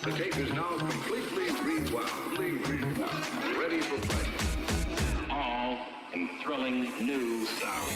The tape is now completely rewound, ready for play. All in thrilling new sound.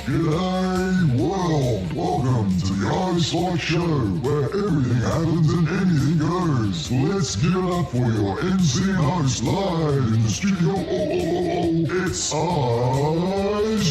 G'day world, welcome to the iSpike show, where everything happens and anything goes. Let's give it up for your MC and host live in the studio. It's iSpike.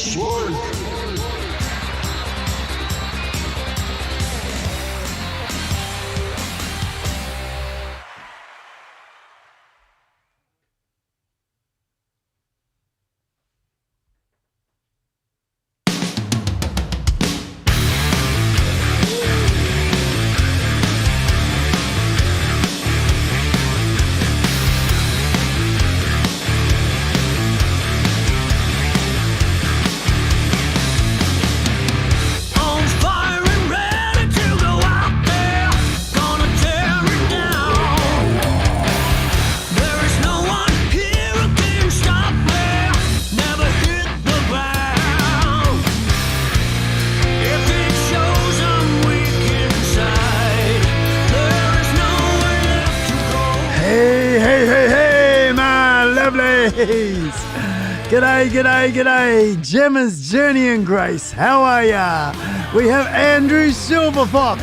G'day, Gemma's Journey and Grace. How are ya? We have Andrew Silverfox.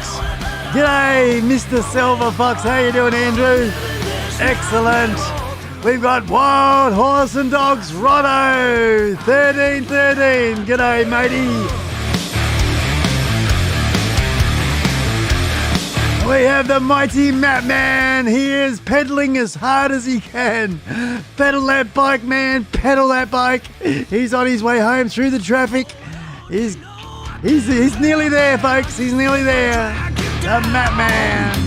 G'day, Mr. Silver Fox. How you doing, Andrew? Excellent. We've got Wild Horse and Dogs, Rotto, 1313. G'day, matey. We have the mighty Map Man. He is pedaling as hard as he can. Pedal that bike, man. Pedal that bike. He's on his way home through the traffic. He's nearly there, folks. He's nearly there. The Map Man.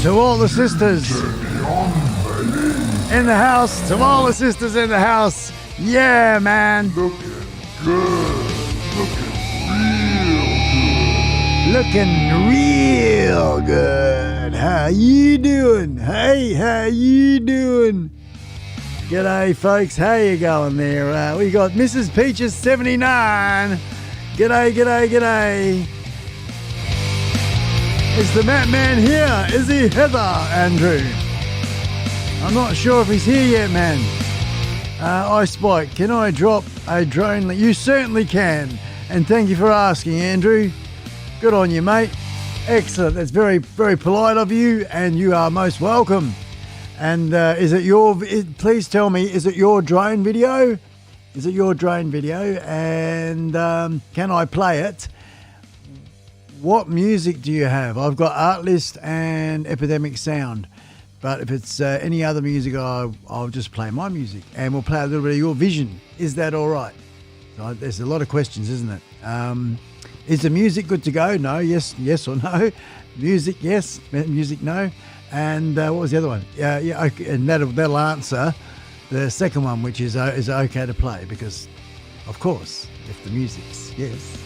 To all the sisters in the house, to all the sisters in the house, yeah, man. Looking good. Looking real good. How you doing? Hey, how you doing? G'day, folks. How you going there? We got Mrs. Peaches 79. G'day. Is the Map Man here? Is he Heather, Andrew? I'm not sure if he's here yet, man. iSpike, can I drop a drone? You certainly can. And thank you for asking, Andrew. Good on you, mate. Excellent. That's very, very polite of you, and you are most welcome. And please tell me, is it your drone video? Is it your drone video? And can I play it? What music do you have? I've got Artlist and Epidemic Sound. But if it's any other music, I'll just play my music. And we'll play a little bit of your vision. Is that all right? So there's a lot of questions, isn't it? Is the music good to go? No. Yes or no. Music, yes. Music, no. And what was the other one? Yeah. Okay. And that'll answer the second one, which is it okay to play? Because, of course, if the music's yes.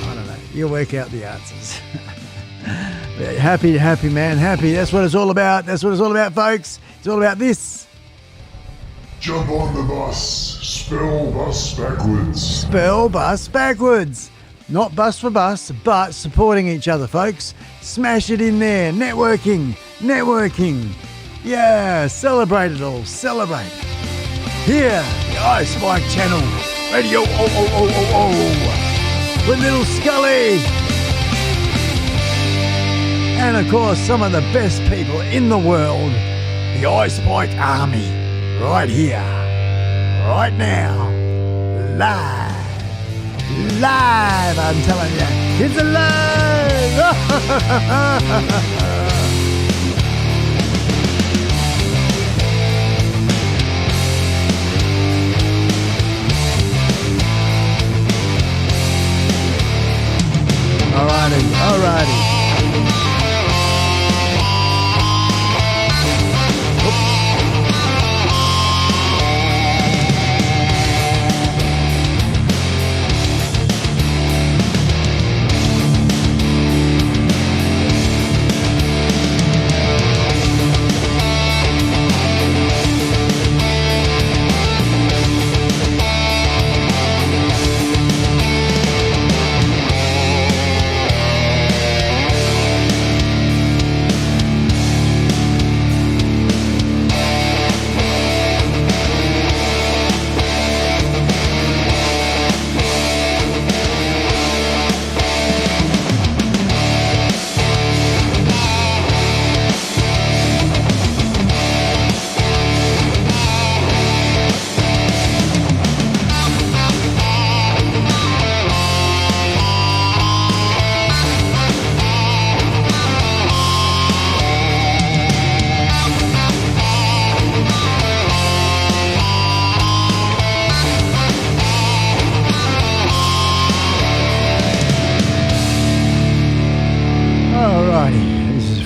I don't know. You'll work out the answers. Happy, man. Happy. That's what it's all about. That's what it's all about, folks. It's all about this. Jump on the bus. Spell bus backwards. Spell bus backwards. Not bus for bus, but supporting each other, folks. Smash it in there. Networking. Yeah, celebrate it all. Celebrate. Here, the iSpike channel. Radio with Little Scully. And of course, some of the best people in the world. The iSpike Army. Right here. Right now. Live, I'm telling you. It's alive! Alrighty.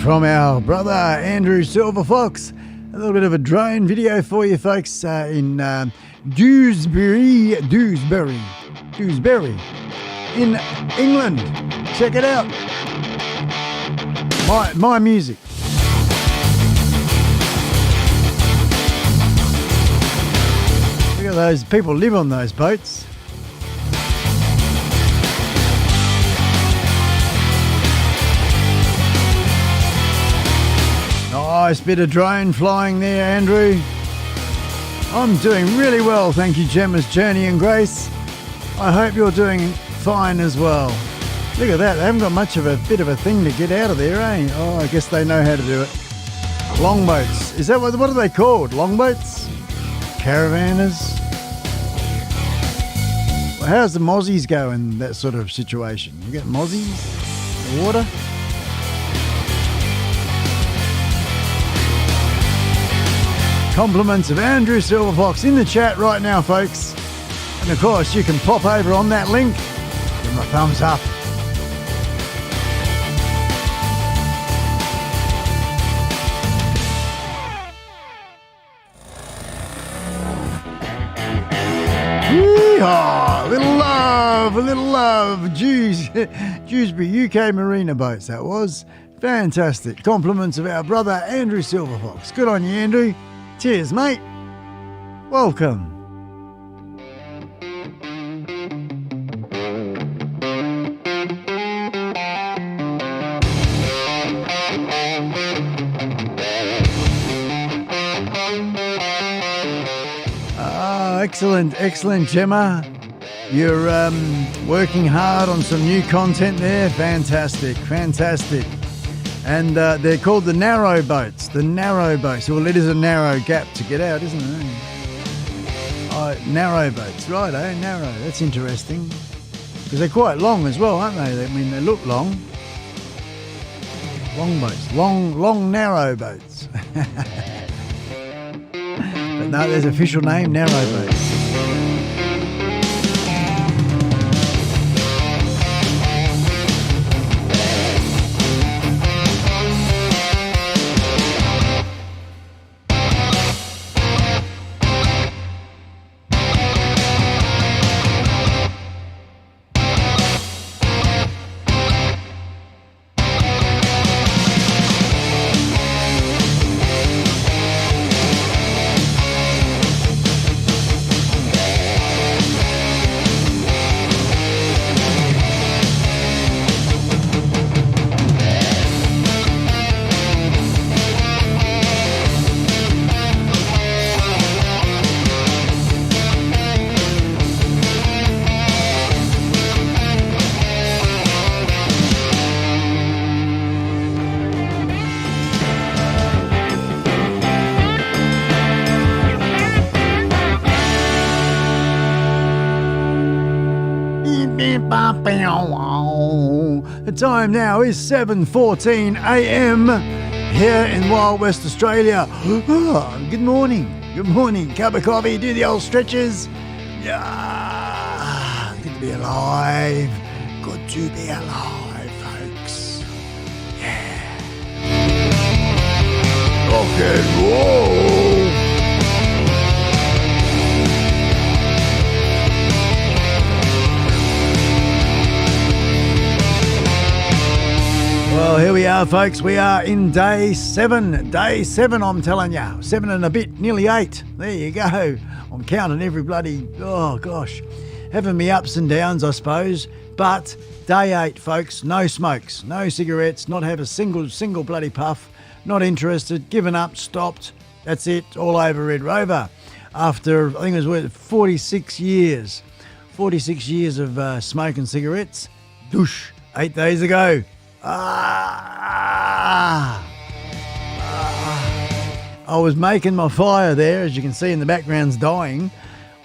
From our brother Andrew Silverfox, a little bit of a drone video for you folks in Dewsbury in England. Check it out. My music. Look at those people live on those boats. Nice bit of drone flying there, Andrew. I'm doing really well, thank you, Gemma's Journey and Grace. I hope you're doing fine as well. Look at that, they haven't got much of a bit of a thing to get out of there, eh? Oh, I guess they know how to do it. Longboats. Is that what are they called? Longboats? Caravanners? Well, how's the mozzies go in that sort of situation? You get mozzies? The water? Compliments of Andrew Silverfox in the chat right now, folks. And of course, you can pop over on that link. Give them a thumbs up. Yeehaw! A little love. Dewsbury UK Marina Boats, that was. Fantastic. Compliments of our brother Andrew Silverfox. Good on you, Andrew. Cheers, mate. Welcome. Excellent, Gemma. You're working hard on some new content there. Fantastic. And they're called the narrow boats. Well, it is a narrow gap to get out, isn't it? Narrow boats, right, narrow. That's interesting. Because they're quite long as well, aren't they? I mean, they look long. Long boats. Long, narrow boats. But no, there's an official name, narrow boats. The time now is 7:14 a.m. here in Wild West Australia. Good morning. Cup of coffee, do the old stretches. Yeah, good to be alive. Good to be alive, folks. Yeah. Rock and roll. Well, here we are, folks. We are in day 7. Day 7, I'm telling you. 7 and a bit, nearly 8. There you go. I'm counting every bloody, oh gosh, having me ups and downs, I suppose. But day 8, folks, no smokes, no cigarettes, not have a single bloody puff, not interested, given up, stopped. That's it, all over Red Rover. After, I think it was 46 years. 46 years of smoking cigarettes. Douche, 8 days ago. I was making my fire there, as you can see in the background's dying.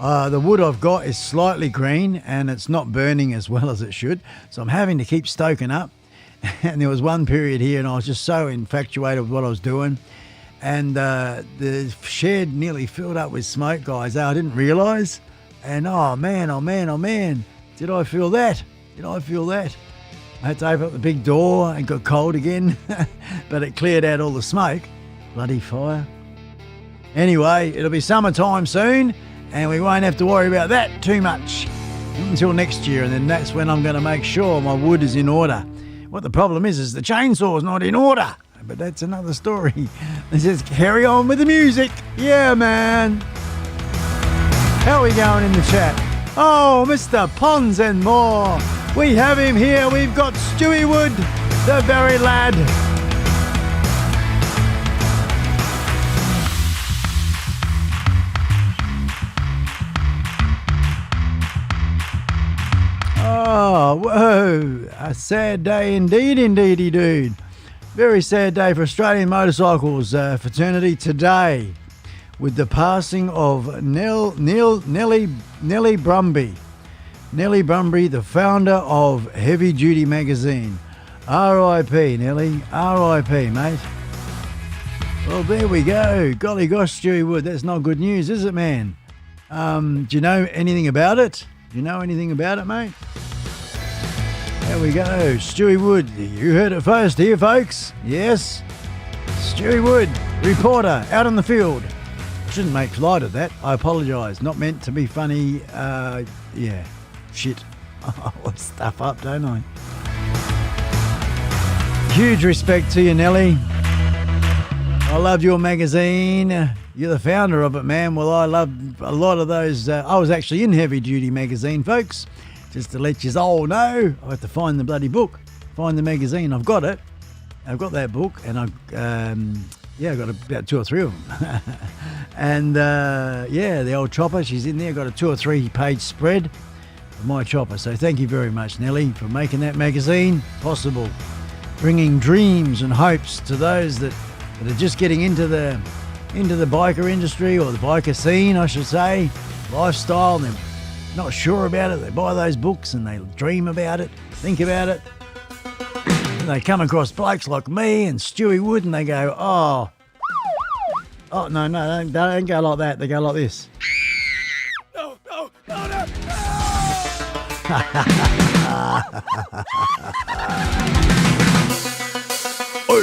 The wood I've got is slightly green and it's not burning as well as it should, so I'm having to keep stoking up. And there was one period here and I was just so infatuated with what I was doing, and the shed nearly filled up with smoke, guys. I didn't realise, and oh man, did I feel that? I had to open up the big door and got cold again, but it cleared out all the smoke. Bloody fire. Anyway, it'll be summertime soon, and we won't have to worry about that too much until next year, and then that's when I'm going to make sure my wood is in order. What the problem is the chainsaw's not in order, but that's another story. Let's just carry on with the music. Yeah, man. How are we going in the chat? Oh, Mr. Pons and more. We have him here. We've got Stewie Wood, the very lad. Oh, whoa. A sad day indeedy, dude. Very sad day for Australian motorcycles fraternity today, with the passing of Nellie Brumby. Nellie Brumby, the founder of Heavy Duty Magazine. R.I.P. Nellie, R.I.P. mate. Well, there we go. Golly gosh, Stewie Wood, that's not good news, is it, man? Do you know anything about it? Do you know anything about it, mate? There we go, Stewie Wood. You heard it first here, folks. Yes, Stewie Wood, reporter, out in the field. Shouldn't make light of that. I apologise. Not meant to be funny. Yeah. Shit. I stuff up, don't I? Huge respect to you, Nelly. I loved your magazine. You're the founder of it, man. Well, I loved a lot of those. I was actually in Heavy Duty Magazine, folks. Just to let you all know, I have to find the bloody book, find the magazine. I've got it. I've got that book, and I've got about 2 or 3 of them. And the old chopper, she's in there. Got a 2 or 3 page spread of my chopper. So thank you very much, Nelly, for making that magazine possible, bringing dreams and hopes to those that are just getting into the biker industry, or the biker scene, I should say, lifestyle. And they're not sure about it. They buy those books and they dream about it, think about it. And they come across blokes like me and Stewie Wood, and they go, oh no, they don't go like that. They go like this. No. Oi.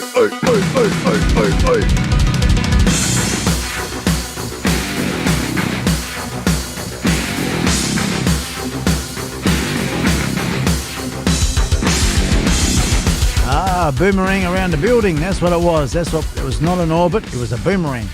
Boomerang around the building. That's what it was. It was not an orbit. It was a boomerang.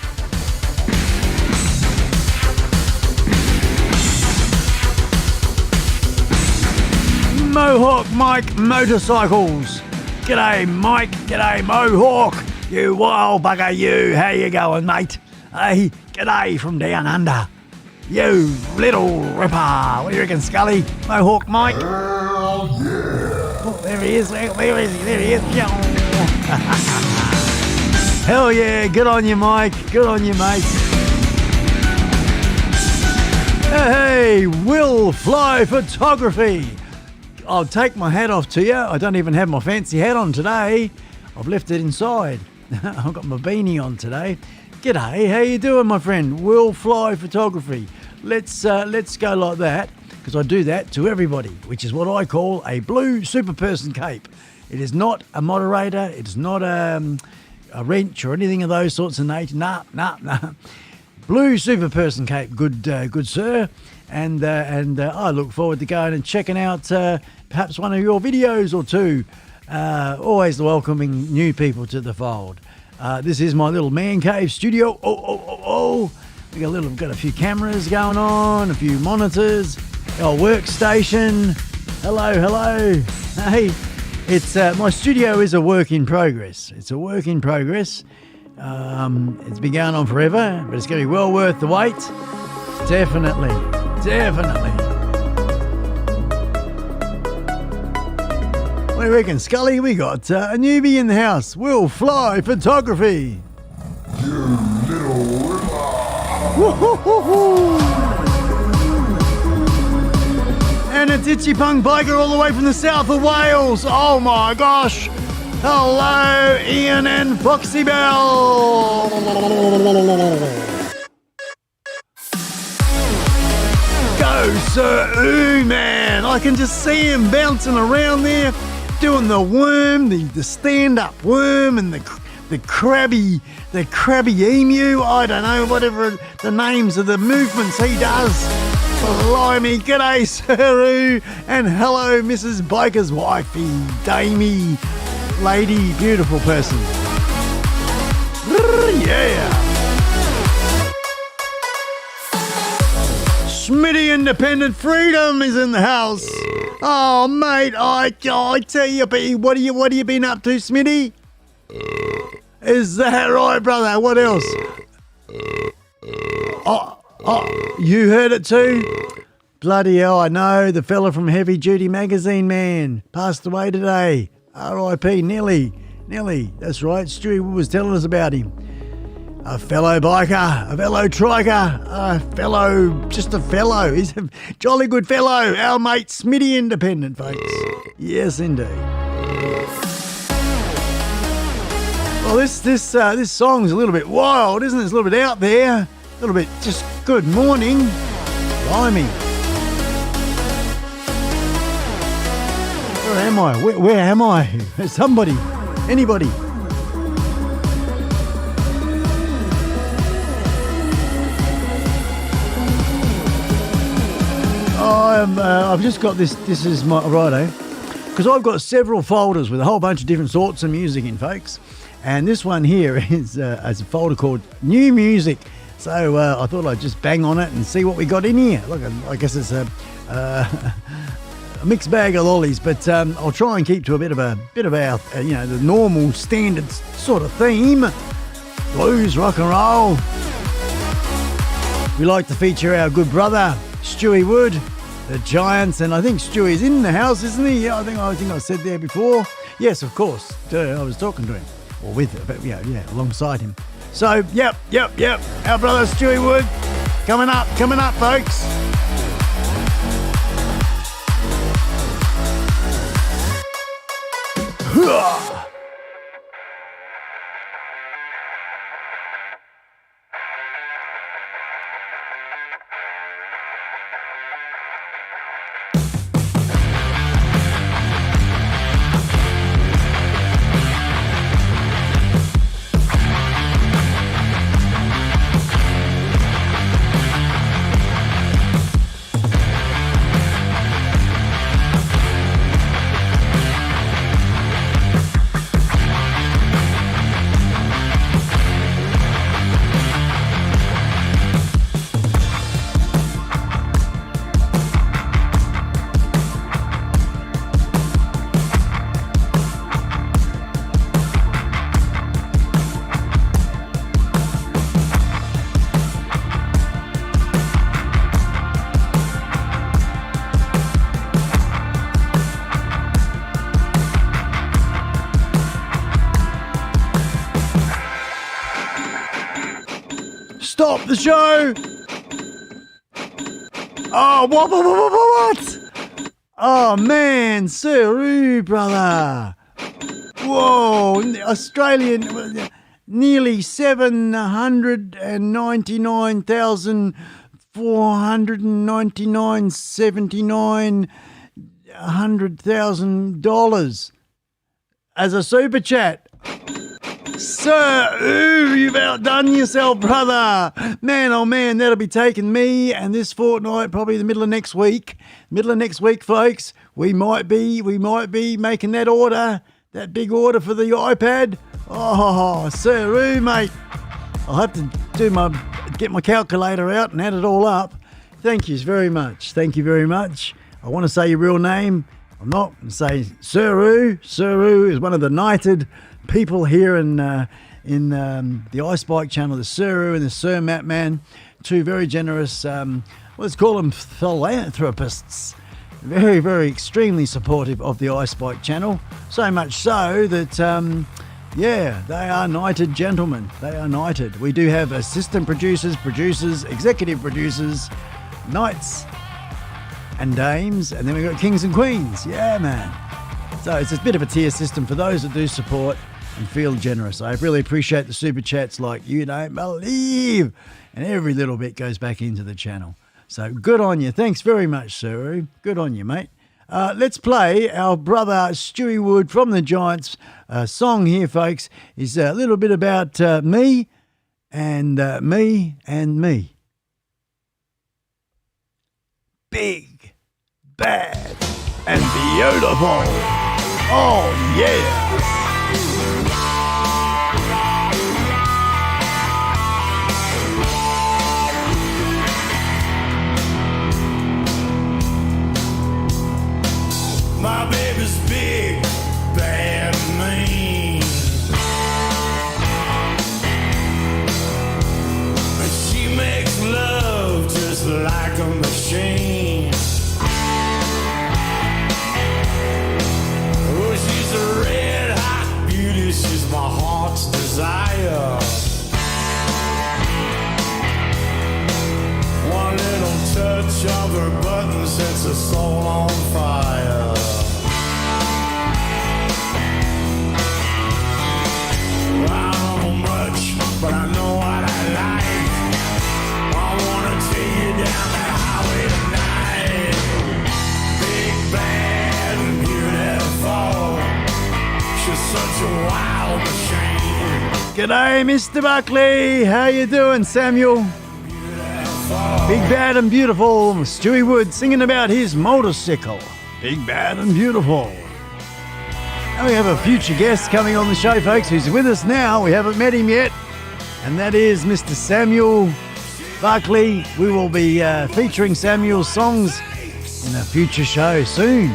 Mohawk Mike Motorcycles. G'day, Mike. G'day, Mohawk. You wild bugger, you. How you going, mate? Hey, g'day from down under. You little ripper. What do you reckon, Scully? Mohawk Mike? Hell yeah. Oh, there he is. There he is. Hell yeah. Good on you, Mike. Good on you, mate. Hey, Will Fly Photography. I'll take my hat off to you. I don't even have my fancy hat on today. I've left it inside. I've got my beanie on today. G'day, how you doing, my friend? Will Fly Photography. Let's go like that, because I do that to everybody, which is what I call a blue super person cape. It is not a moderator. It's not a wrench or anything of those sorts of nature. Nah. Blue super person cape, good sir. And I look forward to going and checking out perhaps one of your videos or two. Always welcoming new people to the fold. This is my little man cave studio. We got a few cameras going on, a few monitors, our workstation. Hello. Hey, it's my studio is a work in progress. It's a work in progress. It's been going on forever, but it's going to be well worth the wait. Definitely. What do you reckon, Scully? We got a newbie in the house. Will Fly Photography. You little And it's Itchy Punk Biker all the way from the south of Wales. Oh my gosh. Hello, Ian and Foxy Bell. Go, Sir Ooh, man. I can just see him bouncing around there, doing the worm, the stand-up worm, and the crabby emu. I don't know, whatever the names of the movements he does. Blimey, g'day, Sir Ooh, and hello, Mrs. Biker's wifey, Damie, lady, beautiful person. Yeah. Smitty Independent Freedom is in the house. Oh, mate, I tell you, what have you been up to, Smitty? Is that right, brother? What else? Oh, you heard it too? Bloody hell, I know. The fella from Heavy Duty Magazine, man, passed away today. R.I.P. Nelly. That's right. Stewie was telling us about him. A fellow biker, a fellow triker, just a fellow. He's a jolly good fellow. Our mate Smitty Independent, folks. Yes, indeed. Well, this song's a little bit wild, isn't it? It's a little bit out there. A little bit just good morning. Blimey. Where am I? Where am I? Somebody. Anybody. I've just got this. This is my righto, because I've got several folders with a whole bunch of different sorts of music in, folks. And this one here is a folder called New Music. So I thought I'd just bang on it and see what we got in here. Look, I guess it's a mixed bag of lollies, but I'll try and keep to a bit of our, the normal standard sort of theme. Blues, rock and roll. We like to feature our good brother Stewie Wood, the Giants, and I think Stewie's in the house, isn't he? Yeah, I think I said there before. Yes, of course. I was talking to him, or with, alongside him. So, yep. Our brother Stewie Wood, coming up, folks. Stop the show! Oh, what? Oh man, Suru, brother. Whoa, Australian, nearly 799,499.79 $100,000 as a super chat. Sir, you've outdone yourself, brother. Man, oh man, that'll be taking me and this fortnight, probably the middle of next week. Middle of next week, folks. We might be making that order, that big order for the iPad. Oh, sir, mate. I'll have to get my calculator out and add it all up. Thank you very much. Thank you very much. I want to say your real name. I'm not going to say Suru. Suru is one of the knighted people here in the iSpike channel, the Suru and the Sir Matman, two very generous, let's call them philanthropists. Very, very extremely supportive of the iSpike channel. So much so that, they are knighted gentlemen. They are knighted. We do have assistant producers, executive producers, knights and dames, and then we've got kings and queens. Yeah, man. So it's a bit of a tier system for those that do support and feel generous. I really appreciate the super chats like you don't believe, and every little bit goes back into the channel. So good on you. Thanks very much, Suru. Good on you, mate. Let's play our brother Stewie Wood from the Giants song here, folks. Is a little bit about me and me and me. Big, bad, and beautiful. Oh, yeah. My baby's big, bad, and mean. And she makes love just like a machine. Oh, she's a red hot beauty, she's my heart's desire. One little touch of her button sets her soul on fire. I don't know much, but I know what I like. I wanna take you down that highway tonight. Big, bad, and beautiful. She's such a wild machine. G'day, Mr. Buckley. How you doing, Samuel? Big, bad, and beautiful. Stewie Wood singing about his motorcycle. Big, bad, and beautiful. And we have a future guest coming on the show, folks, who's with us now. We haven't met him yet, and that is Mr. Samuel Buckley. We will be featuring Samuel's songs in a future show soon.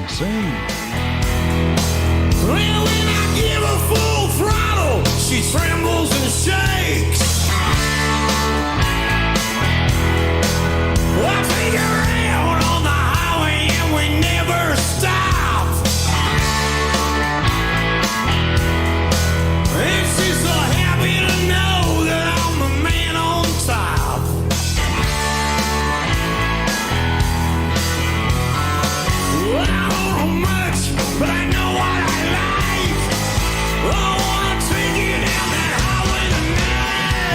Well, when I give her full throttle, she trembles and shakes. I take her out on the highway and we never stop. And she's so happy to know that I'm the man on top. Well, I don't know much, but I know what I like. I wanna take you down that highway tonight.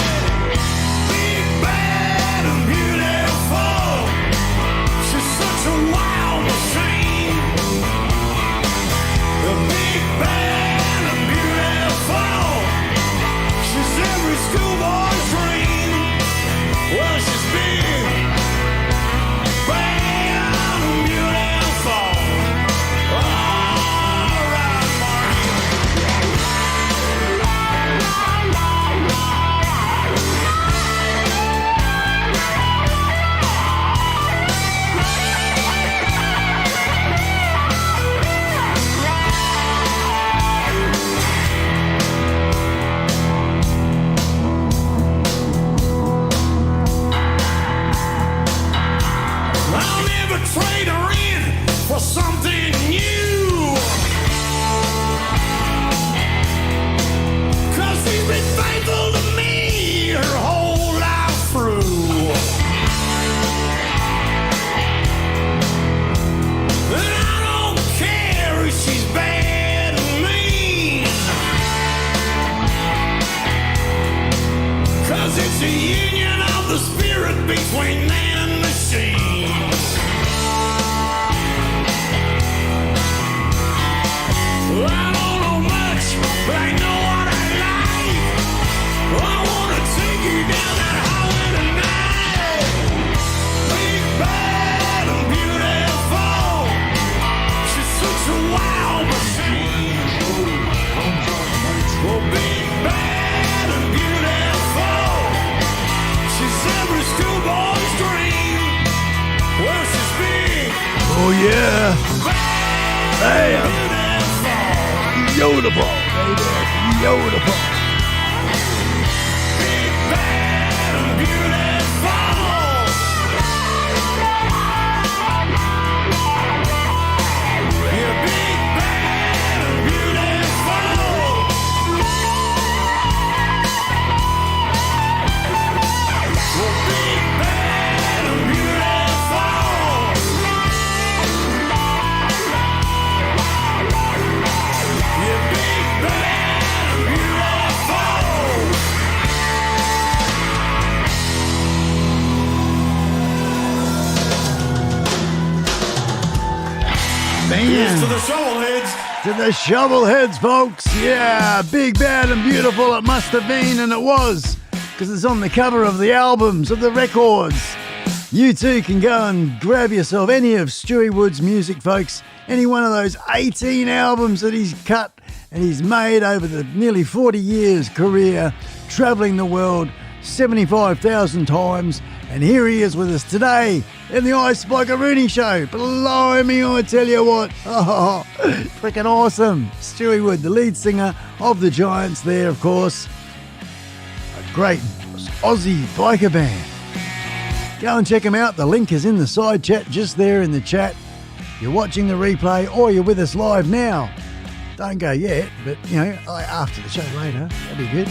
Oh yeah. Bam. Beautiful, baby. Beautiful. Here's to the shovelheads. To the shovelheads, folks. Yeah, big, bad, and beautiful it must have been, and it was, because it's on the cover of the albums, of the records. You too can go and grab yourself any of Stewie Wood's music, folks. Any one of those 18 albums that he's cut and he's made over the nearly 40 years career, travelling the world 75,000 times. And here he is with us today in the iSpike Rooney Show. Blimey, I tell you what. Oh, freaking awesome. Stewie Wood, the lead singer of the Giants there, of course. A great Aussie biker band. Go and check them out. The link is in the side chat, just there in the chat. You're watching the replay or you're with us live now. Don't go yet, but, you know, after the show later. That'd be good.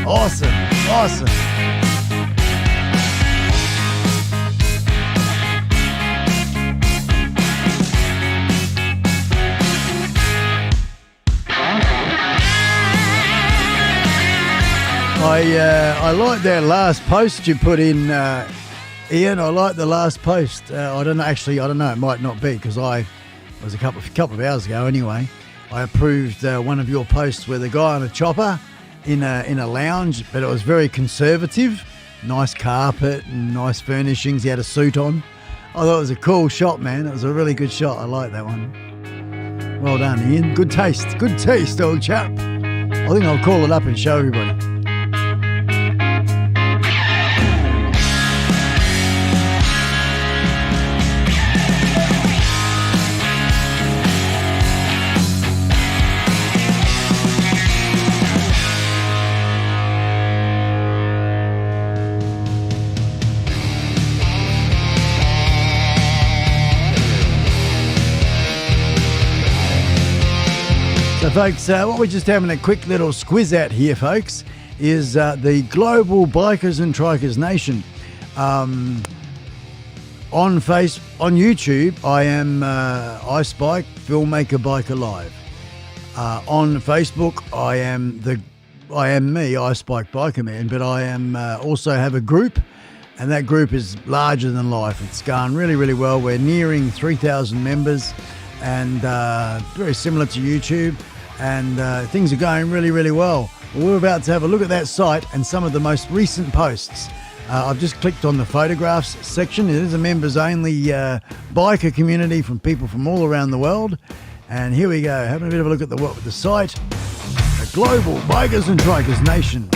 Awesome, awesome. I like that last post you put in, Ian. I like the last post. I don't know. Actually, I don't know. It might not be because it was a couple of hours ago. Anyway, I approved one of your posts with a guy on a chopper in a lounge, but it was very conservative. Nice carpet and nice furnishings. He had a suit on. I thought it was a cool shot, man. It was a really good shot. I like that one. Well done, Ian. Good taste. Good taste, old chap. I think I'll call it up and show everybody. So, folks, what we're just having a quick little squiz at here, folks, is the Global Bikers and Trikers Nation. On YouTube, I am iSpike, Filmmaker Biker Live. On Facebook, I am me, iSpike Biker Man, but I am also have a group, and that group is larger than life. It's gone really, really well. We're nearing 3,000 members, and very similar to YouTube. And things are going really, really well. We're about to have a look at that site and some of the most recent posts. I've just clicked on the photographs section. It is a members-only biker community from people from all around the world. And here we go, having a bit of a look at the site. The Global Bikers and Trikers Nation.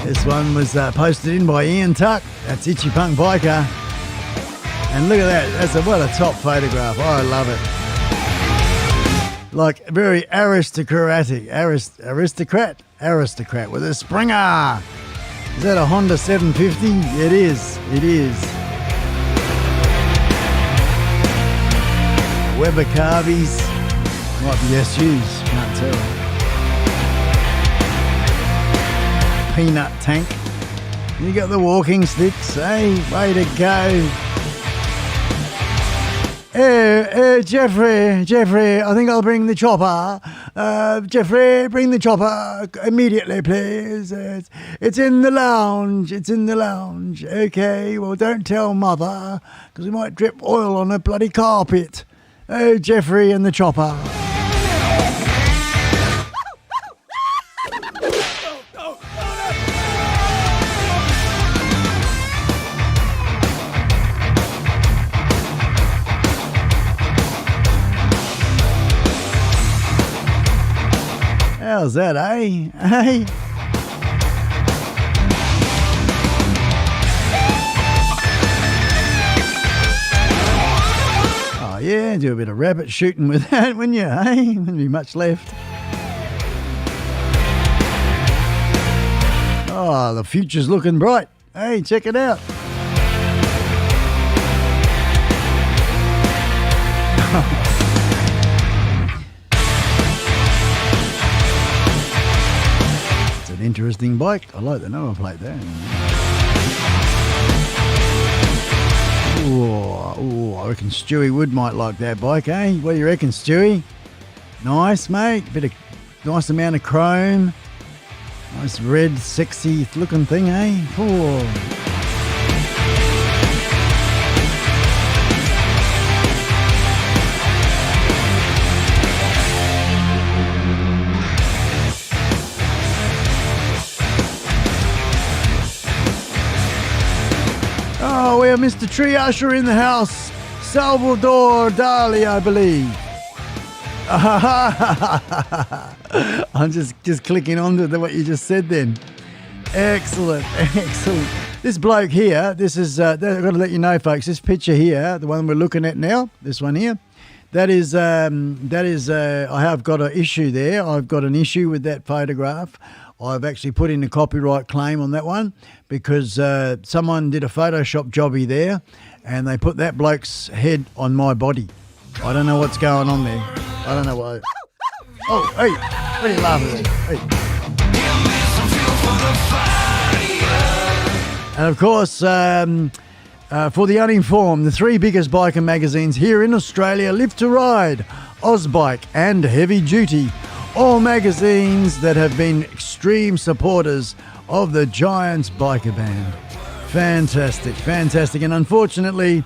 This one was posted in by Ian Tuck. That's Itchy Punk Biker. And look at that. What a top photograph. Oh, I love it. Like very aristocrat with a Springer. Is that a Honda 750? It is. Weber Carvies. Might be SUs, can't tell. Peanut tank. You got the walking sticks, hey? Way to go. Jeffrey, I think I'll bring the chopper. Jeffrey, bring the chopper immediately, please. It's in the lounge. Okay, well, don't tell Mother, because we might drip oil on her bloody carpet. Oh, Jeffrey and the chopper. How's that, eh? Hey. do a bit of rabbit shooting with that, wouldn't you? Hey, wouldn't be much left. Oh, the future's looking bright. Hey, check it out. It's an interesting bike. I like the number plate there. Ooh, I reckon Stewie Wood might like that bike, eh? What do you reckon, Stewie? Nice, mate. Nice amount of chrome. Nice red, sexy looking thing, eh? Ooh. Oh, we have Mr. Tree Usher in the house. Salvador Dali, I believe. I'm just clicking on to what you just said then. Excellent. This bloke here, this is, I've got to let you know, folks, this picture here, the one we're looking at now, this one here, I have got an issue there. I've got an issue with that photograph. I've actually put in a copyright claim on that one because someone did a Photoshop jobby there and they put that bloke's head on my body. I don't know what's going on there. I don't know why. Oh, hey, what are you laughing at? Hey. And of course, for the uninformed, the three biggest biker magazines here in Australia, Live to Ride, iSpike and Heavy Duty. All magazines that have been extreme supporters of the Giants biker band. Fantastic. And unfortunately,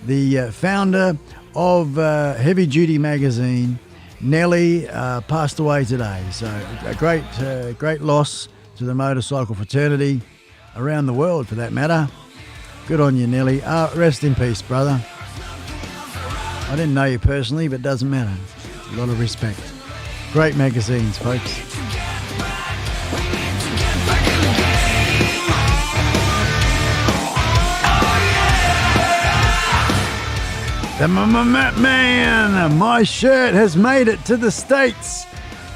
the founder of Heavy Duty magazine, Nelly, passed away today. So a great loss to the motorcycle fraternity around the world, for that matter. Good on you, Nelly. Rest in peace, brother. I didn't know you personally, but it doesn't matter. A lot of respect. Great magazines, folks. The Man, my shirt has made it to the States.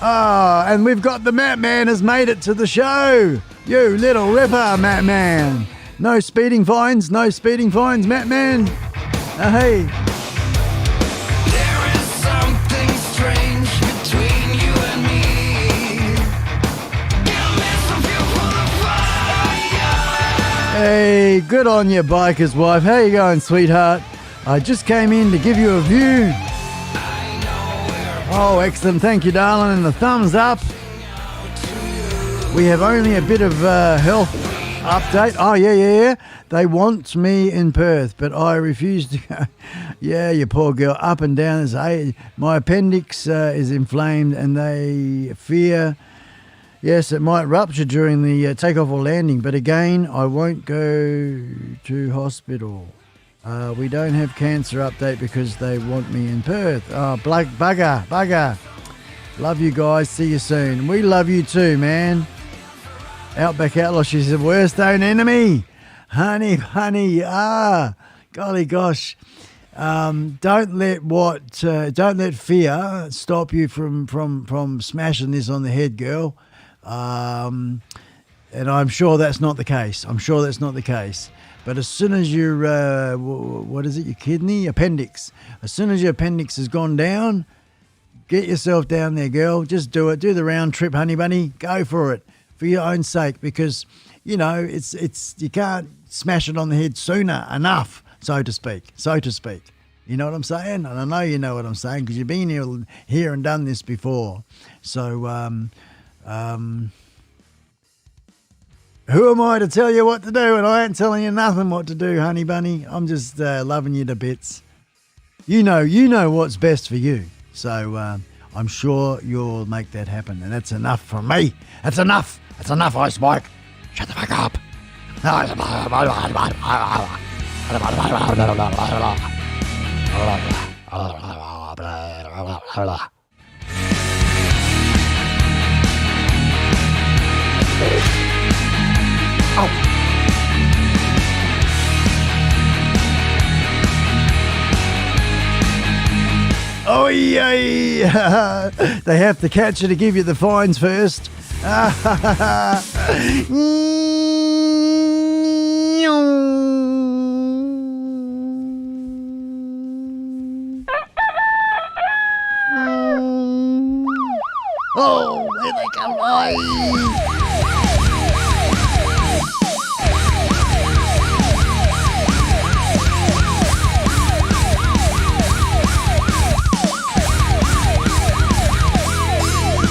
And we've got the Matt Man has made it to the show. You little ripper, Matt Man. No speeding fines, Matt Man. Hey. Hey, good on you, biker's wife. How you going, sweetheart? I just came in to give you a view. Oh, excellent. Thank you, darling. And the thumbs up. We have only a bit of health update. Oh, yeah. They want me in Perth, but I refuse to go. Yeah, you poor girl. Up and down. My appendix is inflamed and they fear... Yes, it might rupture during the takeoff or landing, but again, I won't go to hospital. We don't have cancer update because they want me in Perth. Oh, bugger. Love you guys. See you soon. We love you too, man. Outback Outlaw, she's the worst own enemy. Honey. Golly gosh. Don't let fear stop you from smashing this on the head, girl. And I'm sure that's not the case. But as soon as your, what is it, your kidney? Appendix. As soon as your appendix has gone down, get yourself down there, girl. Just do it. Do the round trip, honey bunny. Go for it. For your own sake. Because, you know, it's you can't smash it on the head sooner enough, so to speak. You know what I'm saying? And I know you know what I'm saying because you've been here and done this before. So, who am I to tell you what to do? And I ain't telling you nothing what to do, honey bunny. I'm just loving you to bits. You know what's best for you. So I'm sure you'll make that happen. And that's enough from me. That's enough, iSpike. Shut the fuck up. Oh, yeah. They have to catch you to give you the fines first. Oh, here they come.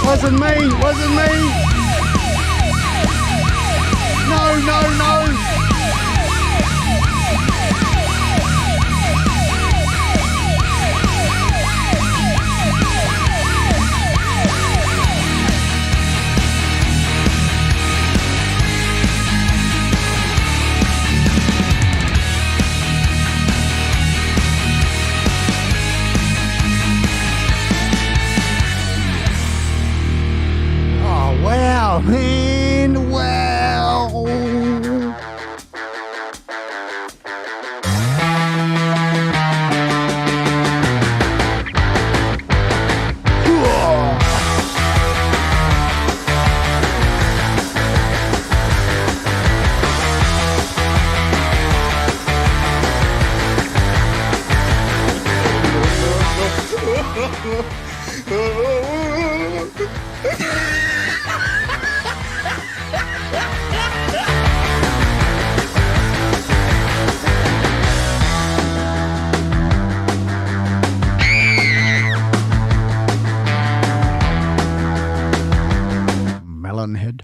Wasn't me. No. Wow, man, wow. Melonhead.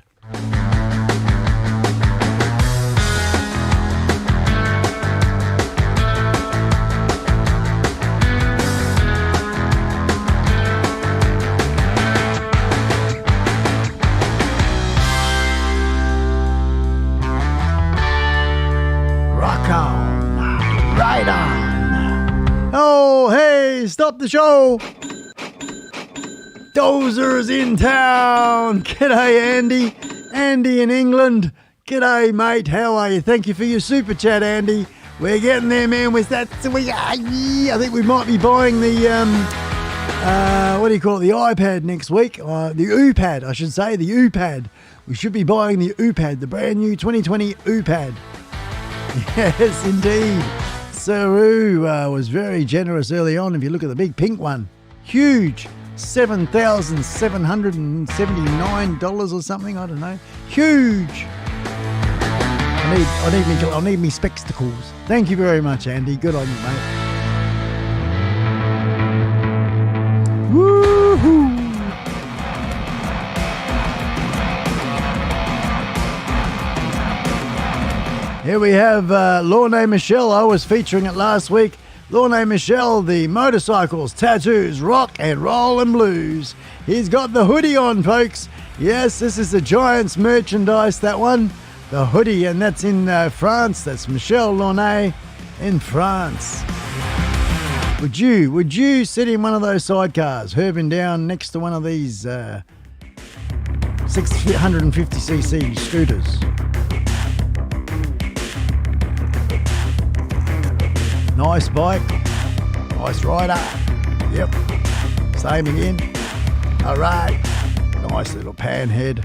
Rock on, right on. Oh, hey, stop the show. Dozer's in town. G'day, Andy. Andy in England. G'day, mate. How are you? Thank you for your super chat, Andy. We're getting there, man. With that, I think we might be buying the what do you call it? The iPad next week. The UPad, I should say. The UPad. We should be buying the UPad, the brand new 2020 UPad. Yes, indeed. Saru was very generous early on. If you look at the big pink one, huge. $7,779 or something, I don't know. Huge. I need me spectacles. Thank you very much, Andy. Good on you, mate. Woohoo! Here we have Lorne Michelle. I was featuring it last week. Lorne Michelle, the motorcycles, tattoos, rock and roll and blues. He's got the hoodie on, folks. Yes, this is the Giants merchandise, that one. The hoodie, and that's in France. That's Michelle Lorne in France. Would you sit in one of those sidecars, herbing down next to one of these 650cc scooters? Nice bike, nice rider. Yep, same again. All right, nice little pan head.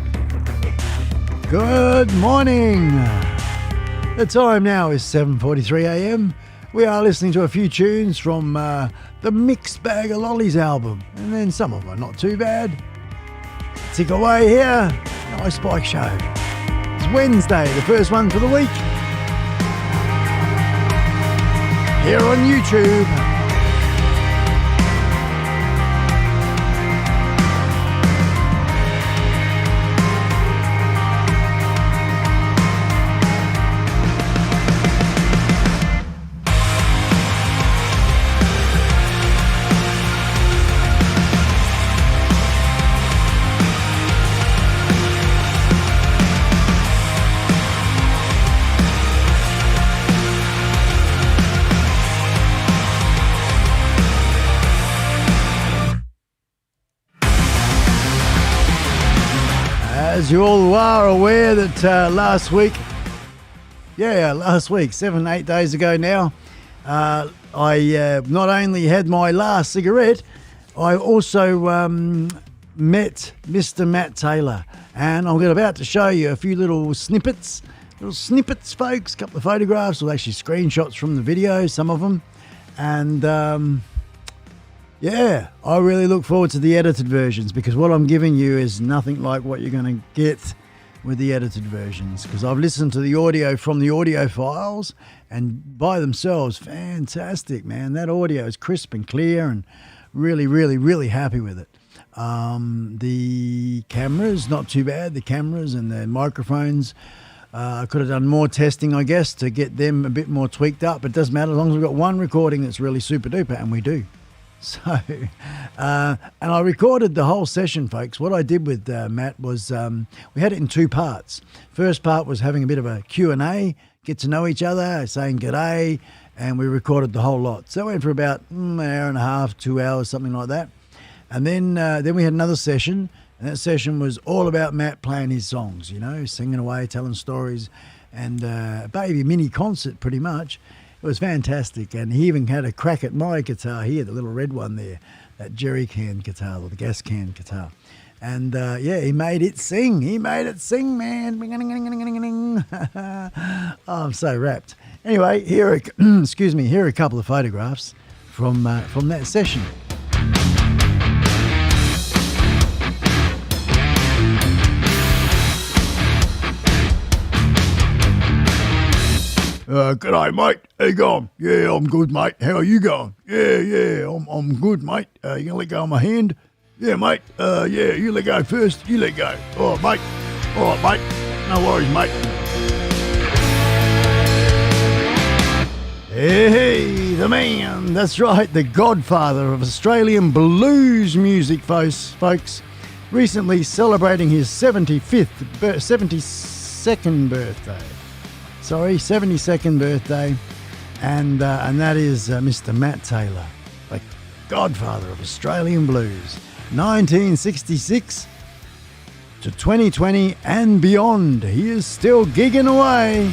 Good morning. The time now is 7:43 a.m. We are listening to a few tunes from the Mixed Bag of Lollies album, and then some of them are not too bad. Tick away here, iSpike Show. It's Wednesday, the first one for the week. Here on YouTube. As you all are aware that last week, 7-8 days ago now, I not only had my last cigarette, I also met Mr. Matt Taylor, and I'm about to show you a few little snippets, folks. A couple of photographs, or actually screenshots from the video, some of them, and yeah, I really look forward to the edited versions, because what I'm giving you is nothing like what you're going to get with the edited versions, because I've listened to the audio from the audio files, and by themselves, fantastic, man. That audio is crisp and clear, and really, really, really happy with it. The cameras, not too bad. The cameras and the microphones, I could have done more testing, I guess, to get them a bit more tweaked up, but it doesn't matter as long as we've got one recording that's really super duper, and we do. So, and I recorded the whole session, folks. What I did with Matt was we had it in two parts. First part was having a bit of a Q&A, get to know each other, saying g'day, and we recorded the whole lot. So it went for about an hour and a half, 2 hours, something like that. And then we had another session, and that session was all about Matt playing his songs, you know, singing away, telling stories, and a baby mini concert pretty much. It was fantastic, and he even had a crack at my guitar here, the little red one there, that jerry can guitar, or the gas can guitar. And yeah, he made it sing. He made it sing, man. Oh, I'm so rapt. Anyway, here are, excuse me, here are a couple of photographs from that session. G'day, mate. How you going? Yeah, I'm good, mate. How are you going? Yeah, I'm good, mate. You gonna let go of my hand? Yeah, mate. Yeah, you let go first. You let go. All right, mate. All right, mate. No worries, mate. Hey, the man. That's right, the godfather of Australian blues music, folks. Recently celebrating his 72nd birthday. 72nd birthday, and that is Mr. Matt Taylor, the godfather of Australian blues, 1966 to 2020 and beyond. He is still gigging away.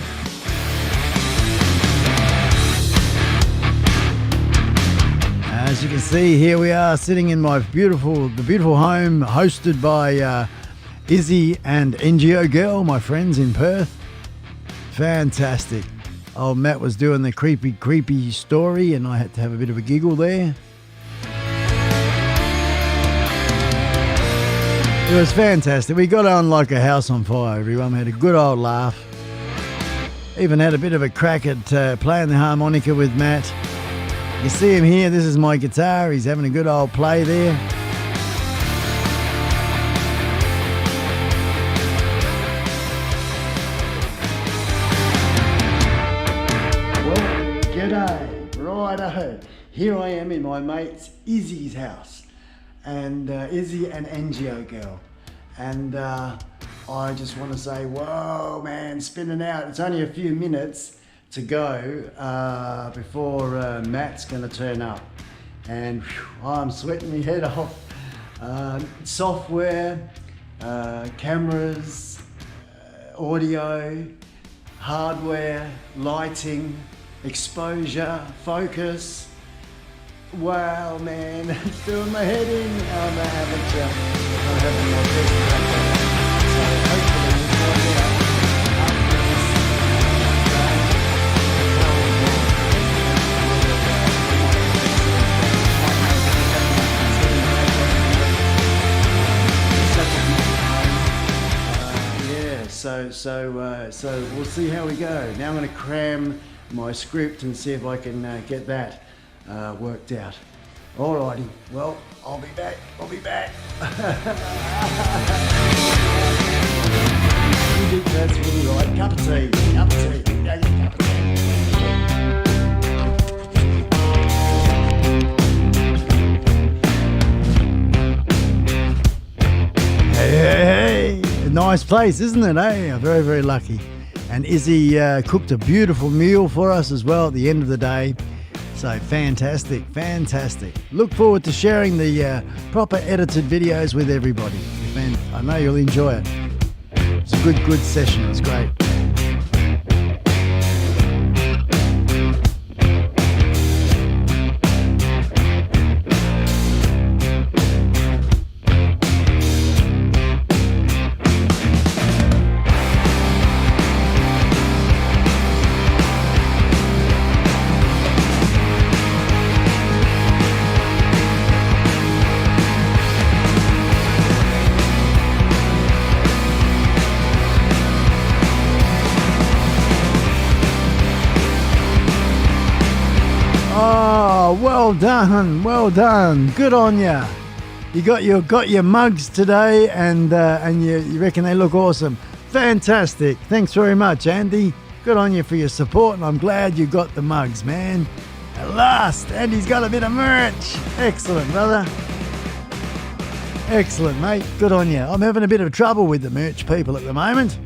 As you can see, here we are sitting in my beautiful home, hosted by Izzy and NGO Girl, my friends in Perth. Fantastic. Old Matt was doing the creepy story, and I had to have a bit of a giggle there. It was fantastic. We got on like a house on fire, everyone. We had a good old laugh. Even had a bit of a crack at playing the harmonica with Matt. You see him here. This is my guitar. He's having a good old play there. G'day, righto. Here I am in my mate's Izzy's house, and Izzy and NGO Girl, and I just want to say, whoa, man, spinning out. It's only a few minutes to go before Matt's going to turn up, and whew, I'm sweating my head off. Software, cameras, audio, hardware, lighting, exposure, focus. Wow, man, it's doing my head in. I'm having my best practice. So hopefully we'll find out So we'll see how we go. Now I'm going to cram my script and see if I can get that worked out. Alrighty, well, I'll be back. That's really right. Cup of tea. Yeah, cup of tea. Hey, nice place, isn't it, eh? Very, very lucky. And Izzy cooked a beautiful meal for us as well at the end of the day. So fantastic. Look forward to sharing the proper edited videos with everybody. And I know you'll enjoy it. It's a good session. It's great. Oh, well done, well done. Good on ya. You got your mugs today, and you reckon they look awesome. Fantastic. Thanks very much, Andy. Good on you for your support, and I'm glad you got the mugs, man. At last, Andy's got a bit of merch. Excellent, brother. Excellent, mate. Good on you. I'm having a bit of trouble with the merch people at the moment.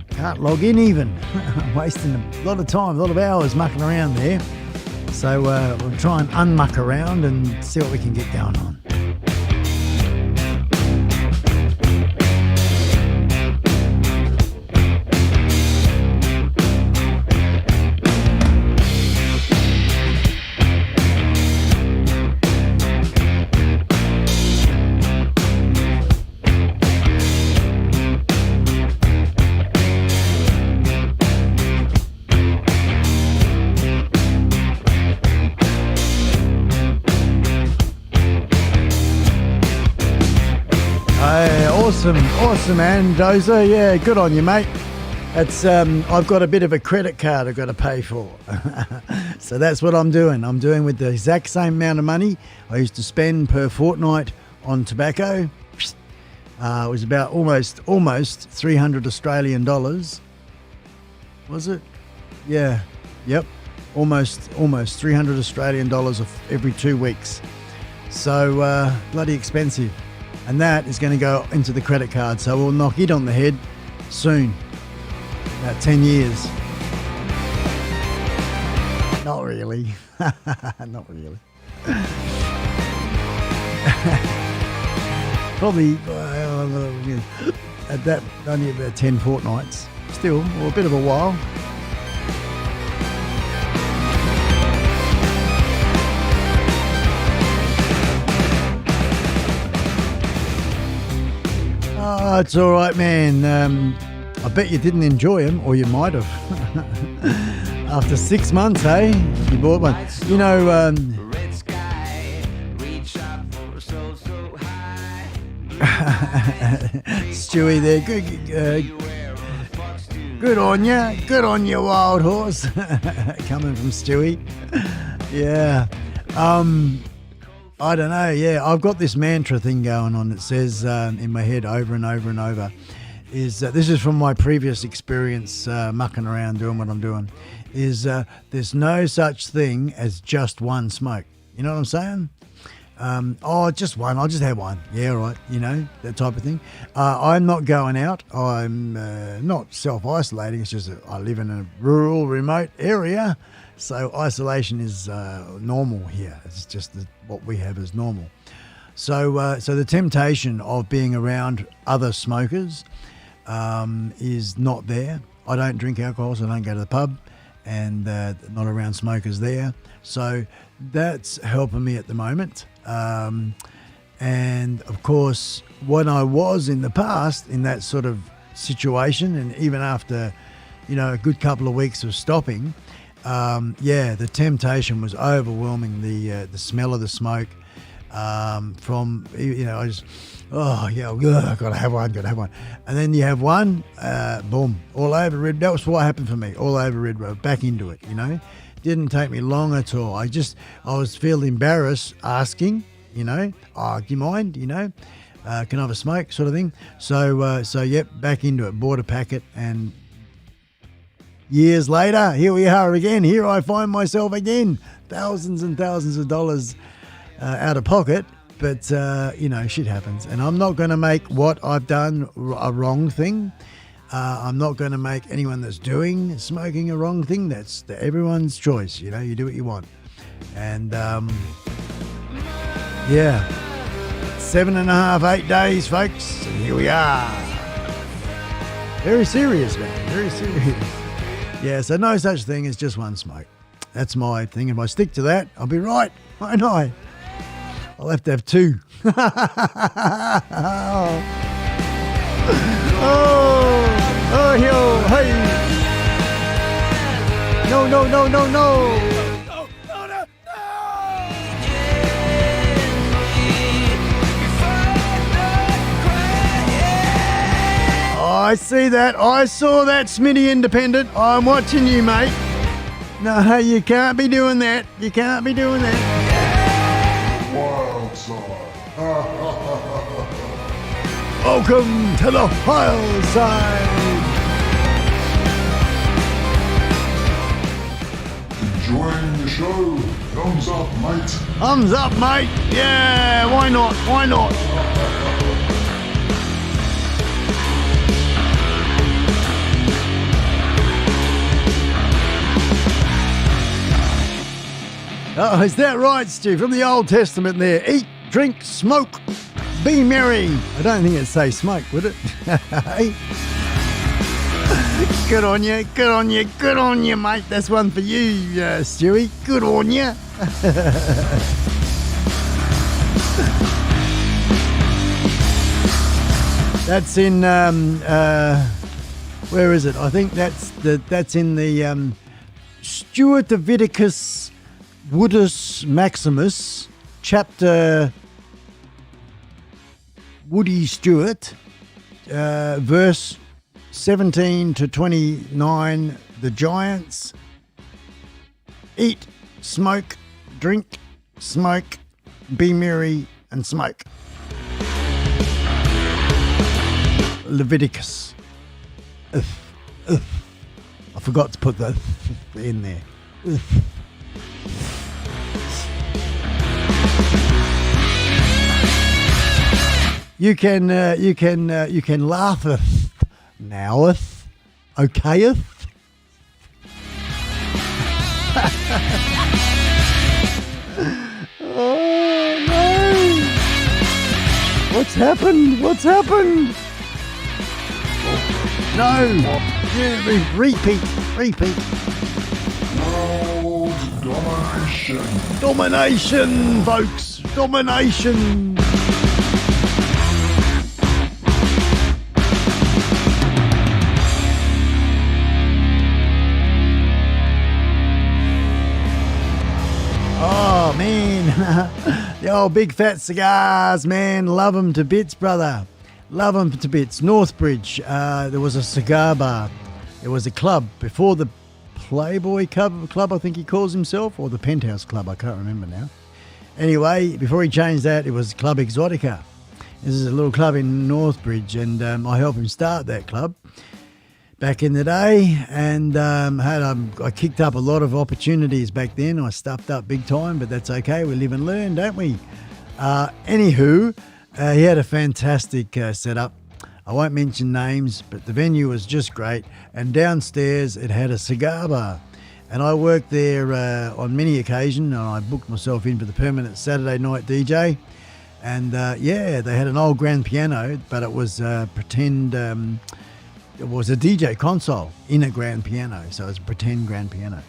Can't log in even. I'm wasting a lot of time, a lot of hours mucking around there. So we'll try and unmuck around and see what we can get going on. Awesome, man, Dozer. Yeah, good on you, mate. It's I've got a bit of a credit card I've got to pay for. So that's what I'm doing. I'm doing with the exact same amount of money I used to spend per fortnight on tobacco. It was about almost 300 Australian dollars. Was it? Yeah. Yep. Almost 300 Australian dollars every 2 weeks. So bloody expensive. And that is going to go into the credit card. So we'll knock it on the head soon. About 10 years. Not really. Not really. Probably at that only about 10 fortnights. Still, a bit of a while. Oh, it's all right, man. I bet you didn't enjoy them, or you might have. After 6 months, hey? You bought one. You know, Stewie there. Good on you. Good on you, wild horse. Coming from Stewie. Yeah. I don't know, yeah. I've got this mantra thing going on that says in my head over and over and over is, this is from my previous experience mucking around doing what I'm doing, is there's no such thing as just one smoke. You know what I'm saying? Just one. I'll just have one. Yeah, right. You know, that type of thing. I'm not going out. I'm not self-isolating. It's just that I live in a rural, remote area. So isolation is normal here. It's just what we have as normal. So the temptation of being around other smokers is not there. I don't drink alcohol, so I don't go to the pub, and not around smokers there. So that's helping me at the moment. And of course, when I was in the past in that sort of situation, and even after, a good couple of weeks of stopping, the temptation was overwhelming. The smell of the smoke from, I just, gotta have one, and then you have one, boom, all over Red. That was what happened for me, all over Red Road, back into it. Didn't take me long at all. I was feeling embarrassed asking, do you mind, can I have a smoke, sort of thing. So back into it, bought a packet, and years later, here we are again. Here I find myself again, thousands and thousands of dollars out of pocket. But, shit happens. And I'm not going to make what I've done a wrong thing. I'm not going to make anyone that's doing smoking a wrong thing. That's everyone's choice. You do what you want. And, 7.5, 8 days, folks. And here we are. Very serious, man. Very serious. Yeah, so no such thing as just one smoke. That's my thing. If I stick to that, I'll be right, won't I? I'll have to have two. Hey. No. I see that. I saw that, Smitty Independent. I'm watching you, mate. No, you can't be doing that. You can't be doing that. Wild side. Welcome to the wild side. Enjoying the show? Thumbs up, mate. Thumbs up, mate. Yeah, why not? Why not? Oh, is that right, Stu? From the Old Testament there. Eat, drink, smoke, be merry. I don't think it'd say smoke, would it? Hey? Good on you, good on you, good on you, mate. That's one for you, Stewie. Good on you. That's in, where is it? I think that's in the Stuart Leviticus Woodus Maximus, chapter Woody Stewart, verse 17 to 29, the giants eat, smoke, drink, smoke, be merry, and smoke. Leviticus. I forgot to put the in there. You can laugheth noweth, okayeth. Oh no! What's happened? What's happened? No! Yeah, repeat. World domination. Domination, folks. Domination. Oh, man. The old big fat cigars, man. Love them to bits, brother. Love them to bits. Northbridge, there was a cigar bar. There was a club before the Playboy Club, I think he calls himself, or the Penthouse Club, I can't remember now. Anyway, before he changed that, it was Club Exotica. This is a little club in Northbridge, and I helped him start that club back in the day, and I kicked up a lot of opportunities back then. I stuffed up big time, but that's okay. We live and learn, don't we? Anywho, he had a fantastic setup. I won't mention names, but the venue was just great. And downstairs, it had a cigar bar. And I worked there on many occasions, and I booked myself in for the permanent Saturday night DJ. And they had an old grand piano, but it was pretend. It was a DJ console in a grand piano, so it was a pretend grand piano.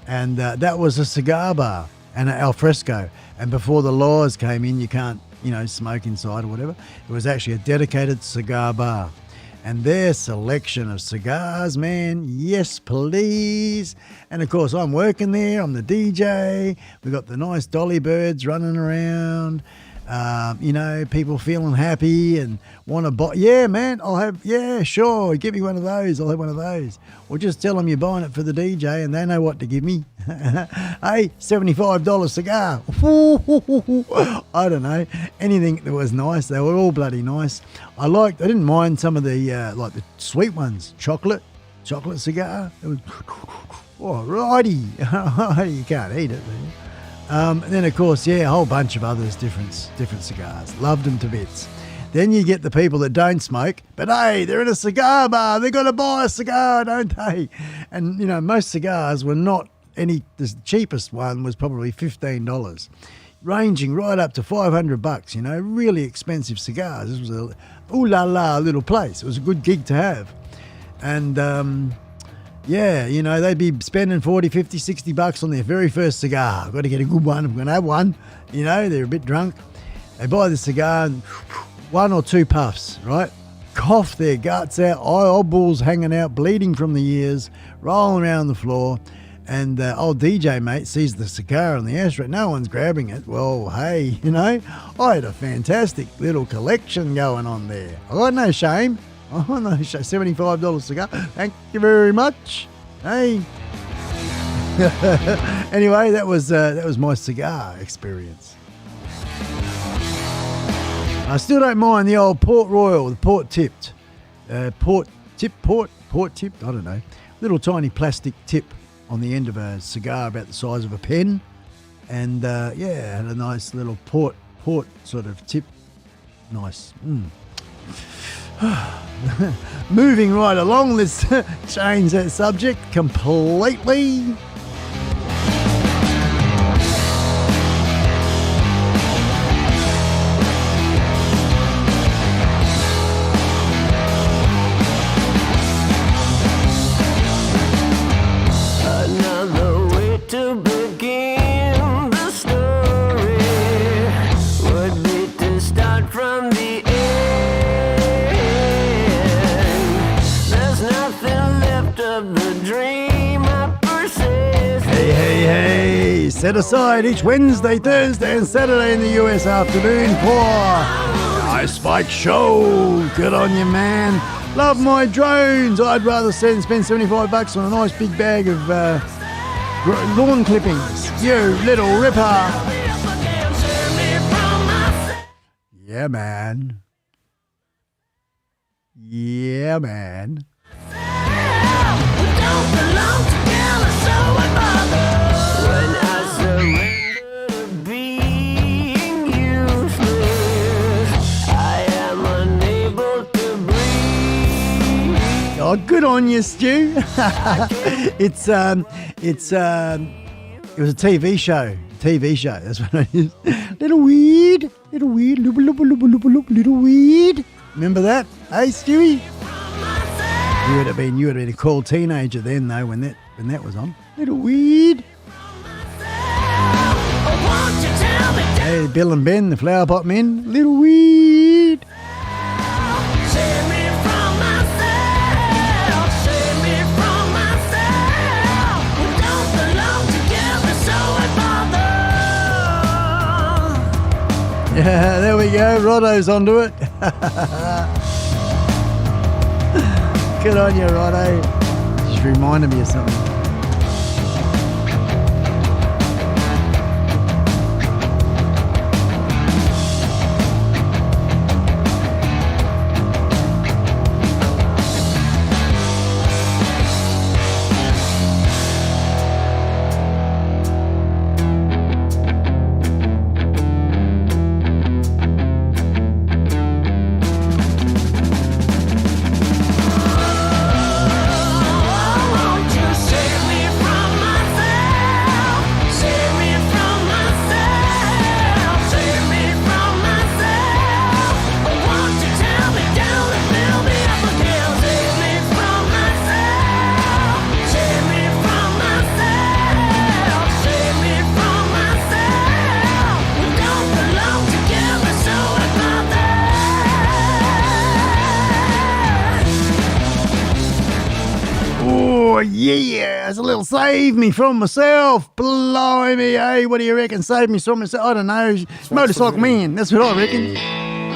And that was a cigar bar and an alfresco. And before the laws came in, you can't, smoke inside or whatever. It was actually a dedicated cigar bar. And their selection of cigars, man, yes, please. And of course, I'm working there. I'm the DJ. We've got the nice dolly birds running around. People feeling happy and want to buy. Yeah, man, sure. Give me one of those. I'll have one of those. Or just tell them you're buying it for the DJ and they know what to give me. Hey, $75 cigar. I don't know. Anything that was nice. They were all bloody nice. I didn't mind some of the, the sweet ones. Chocolate cigar. It was, alrighty. You can't eat it, man. And then, of course, a whole bunch of others, different cigars. Loved them to bits. Then you get the people that don't smoke, but hey, they're in a cigar bar. They've got to buy a cigar, don't they? And, most cigars were not the cheapest one was probably $15, ranging right up to $500, really expensive cigars. This was a ooh-la-la little place. It was a good gig to have. And, they'd be spending $40, $50, $60 on their very first cigar. I've got to get a good one. I'm going to have one. They're a bit drunk. They buy the cigar and one or two puffs, right? Cough their guts out, eyeballs hanging out, bleeding from the ears, rolling around the floor. And old DJ mate sees the cigar on the ashtray. No one's grabbing it. Well, hey, I had a fantastic little collection going on there. I got no shame. Oh, no, $75 cigar. Thank you very much. Hey. Anyway, that was my cigar experience. I still don't mind the old Port Royal, the port tipped. Port tipped, I don't know. Little tiny plastic tip on the end of a cigar about the size of a pen. And had a nice little port sort of tip. Nice. Moving right along, let's change that subject completely. Set aside each Wednesday, Thursday and Saturday in the US afternoon for the iSpike Show. Good on you, man. Love my drones. I'd rather spend $75 on a nice big bag of lawn clippings. You little ripper. Yeah, man. Yeah, man. Oh, good on you, Stu. It was a TV show. That's what it is. Little weird, little weird. Remember that? Hey, Stewie. You would have been a cool teenager then, though, when that was on. Little weird. Hey, Bill and Ben, the flower pot men. Little weird. Yeah, there we go. Roddo's onto it. Good on you, Roddo. Just reminded me of something. Yeah, it's a little save me from myself. Blimey, hey, what do you reckon? Save me from myself? I don't know. Motorcycle Man, that's what I reckon.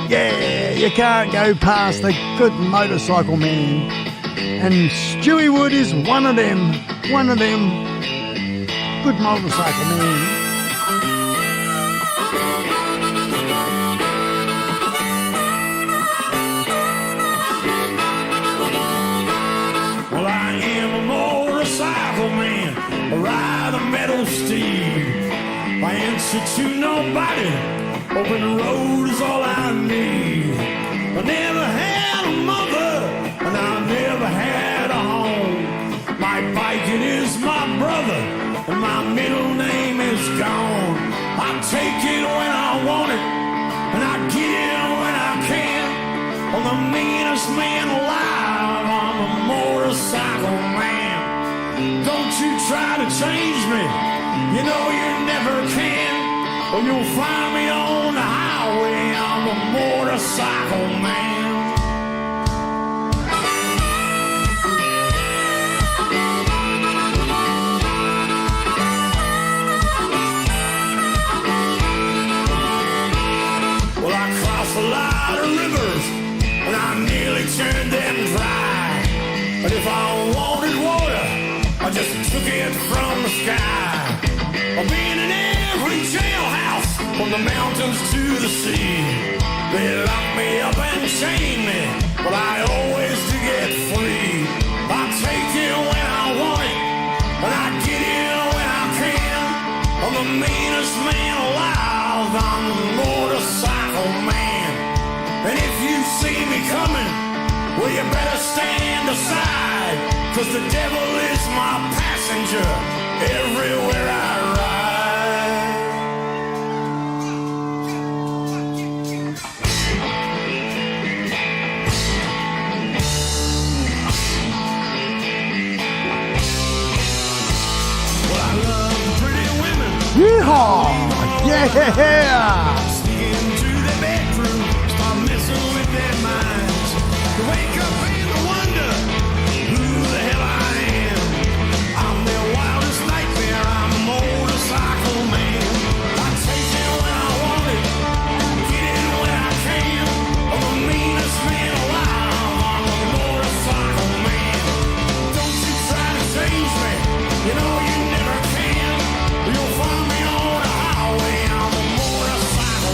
Yeah, you can't go past the good motorcycle man. And Stewie Wood is one of them. Good motorcycle man. Man, I ride a metal steed. I answer to nobody. Open road is all I need. I never had a mother, and I never had a home. My biking is my brother, and my middle name is gone. I take it when I want it, and I get it when I can. I'm the meanest man alive. I'm a motorcycle man. Don't you try to change me, you know you never can, or you'll find me on the highway. I'm a motorcycle man. Well, I crossed a lot of rivers, and I nearly turned them dry. But if I wanted water, I just took it from the sky. I've been in every jailhouse, from the mountains to the sea. They lock me up and chain me, but I always do get free. I take it when I want it, and I get it when I can. I'm the meanest man alive, I'm the motorcycle man. And if you see me coming, well, you better stand aside, 'cause the devil is my passenger everywhere I ride. Well, I love pretty women. Yeehaw! Yeah! Sneak into their bedroom, start messing with their minds. To wake up and wonder who the hell I am. I'm their wildest nightmare, I'm a motorcycle man. I take it when I want it, get it when I can. I'm the meanest man alive, I'm a motorcycle man. Don't you try to change me, you know you never can. You'll find me on the highway, I'm a motorcycle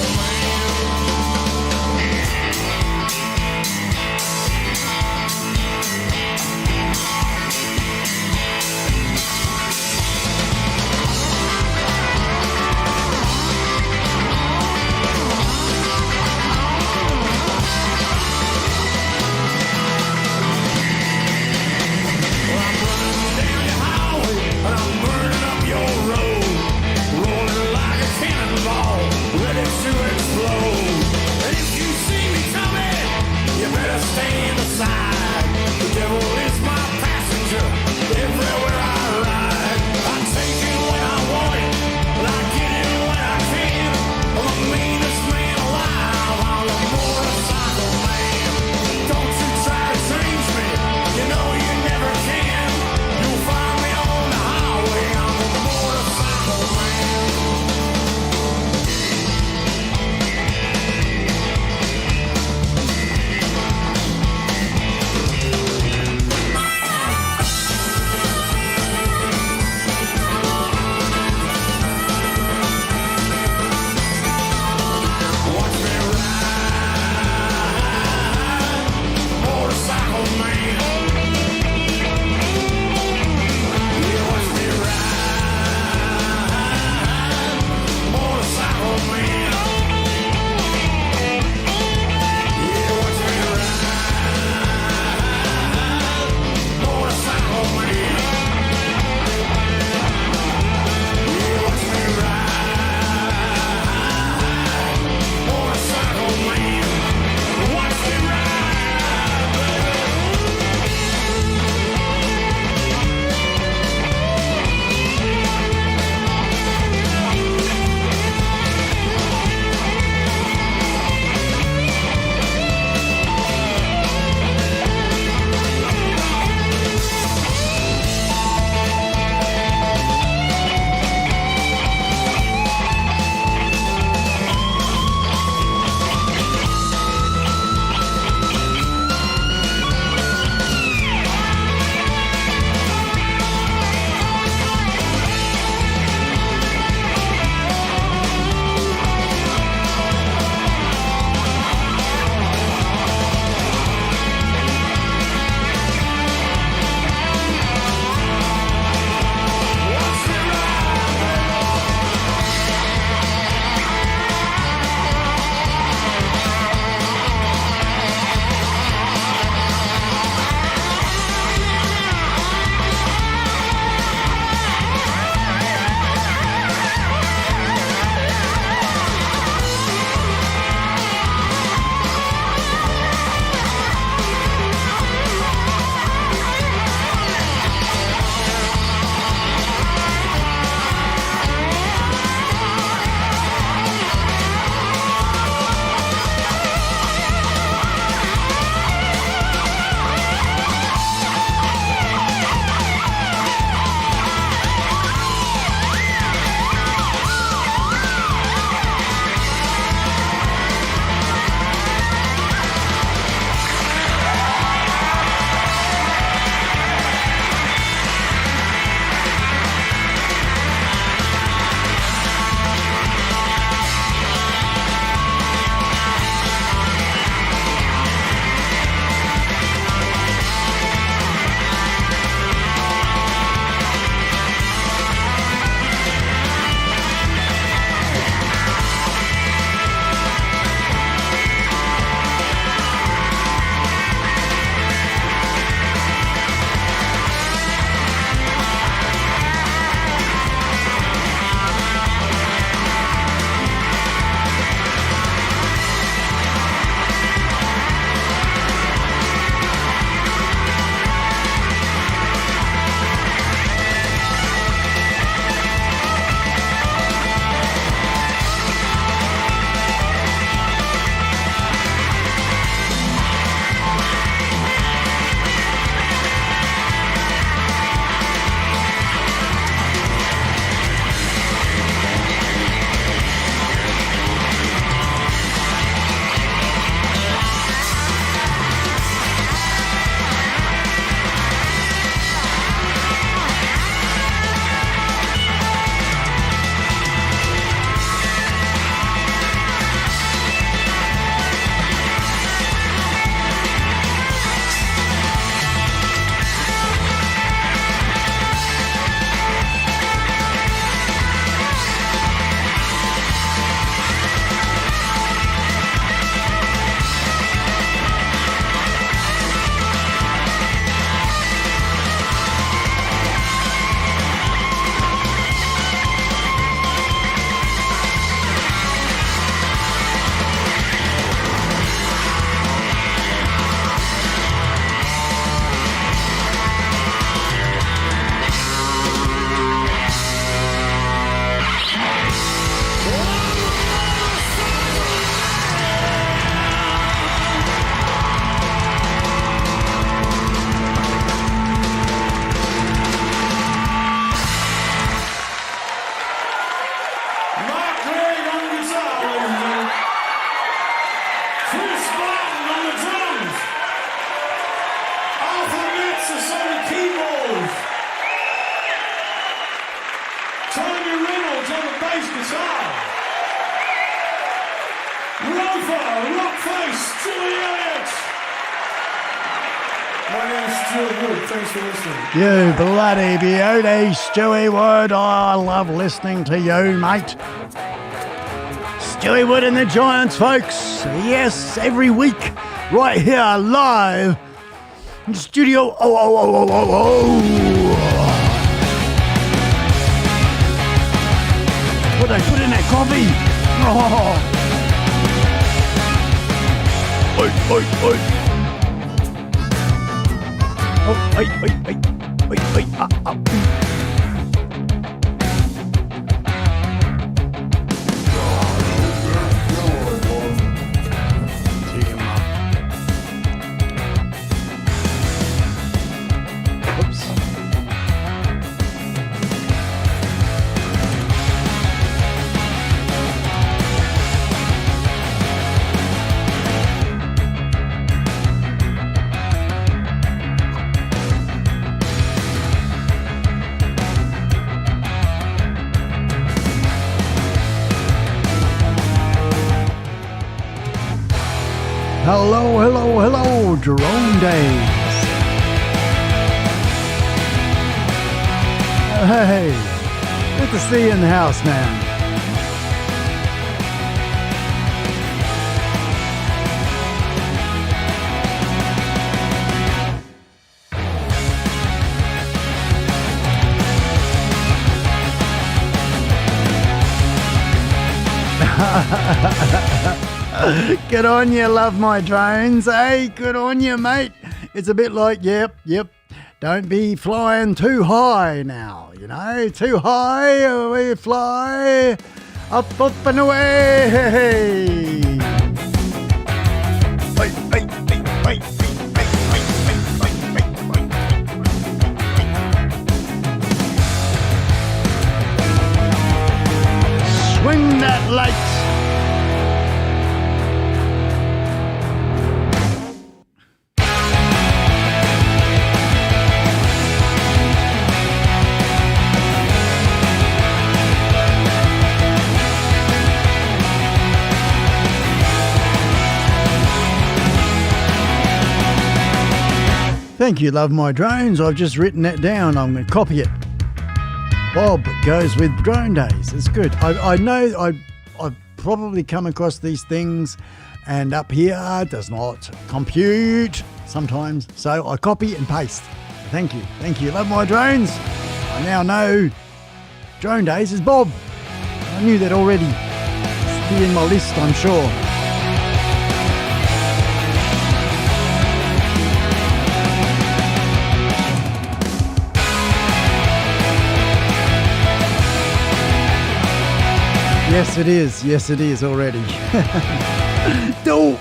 Stewie Elliott. My name's Stuart Wood. Thanks for listening. You bloody beauty, Stewie Wood. Oh, I love listening to you, mate. Stewie Wood and the Giants, folks. Yes, every week, right here, live in the studio. Oh. What they put in that coffee? Oh. Oi. Oh, oi. Oops. Hello, drone days. Hey, good to see you in the house, man. Good on you, love my drones. Hey, good on you, mate. It's a bit like, yep. Don't be flying too high now, you know. Too high, we fly up and away. Swing that light. Thank you, love my drones. I've just written that down. I'm going to copy it. Bob goes with drone days. It's good. I know I've probably come across these things, and up here does not compute sometimes. So I copy and paste. Thank you. Love my drones. I now know drone days is Bob. I knew that already. It's in my list, I'm sure. Yes, it is already. Do.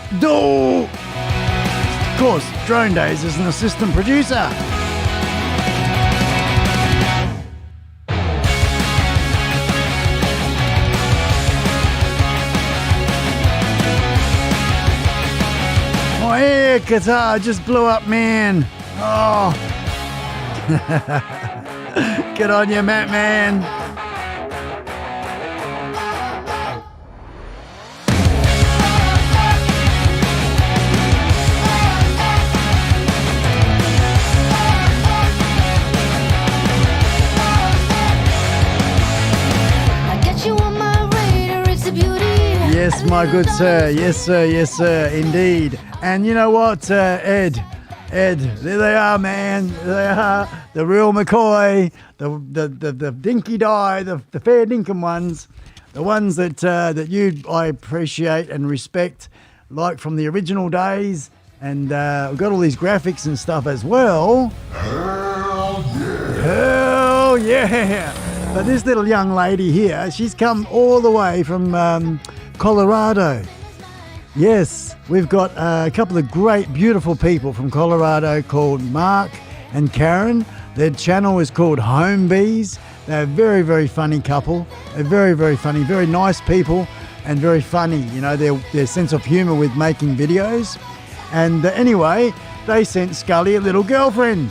Of course, Drone Days is an assistant producer. My air guitar just blew up, man. Oh. Good on you, Matt, man. Yes, my good sir. Yes, sir, indeed. And you know what, Ed, there they are, man. There they are, the real McCoy, the dinky die, the fair dinkum ones, the ones that I appreciate and respect, like from the original days. And we've got all these graphics and stuff as well. Hell yeah! But this little young lady here, she's come all the way from Colorado. Yes, we've got a couple of great, beautiful people from Colorado called Mark and Karen. Their channel is called Home Bees. They're a very, very funny couple. They're very, very funny, very nice people, and very funny. You know, their sense of humor with making videos. And anyway, they sent Scully a little girlfriend.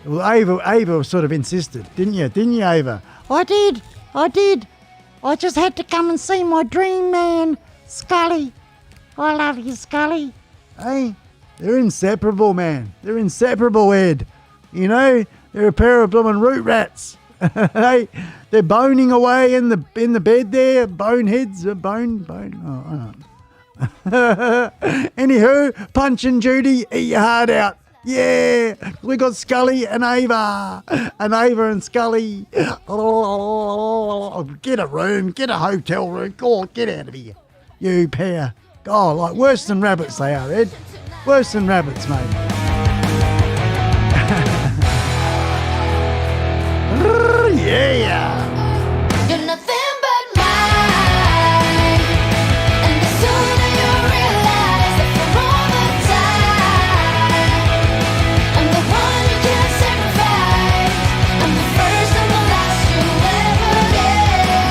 Well, Ava sort of insisted, didn't you, Ava? I did. I just had to come and see my dream man, Scully. I love you, Scully. Hey, they're inseparable, man. They're inseparable, Ed. You know, they're a pair of blooming root rats. Hey, they're boning away in the bed there. Boneheads, bone. Oh, anywho, Punch and Judy, eat your heart out. Yeah, we got Scully and Ava and Scully. Get a room, get a hotel room. Oh, get out of here, you pair. Oh, like worse than rabbits they are, Ed. Worse than rabbits, mate. Yeah. You're nothing but mine, and the sooner you realize that for all the time, I'm the one you can't sacrifice. I'm the first and the last you ever get.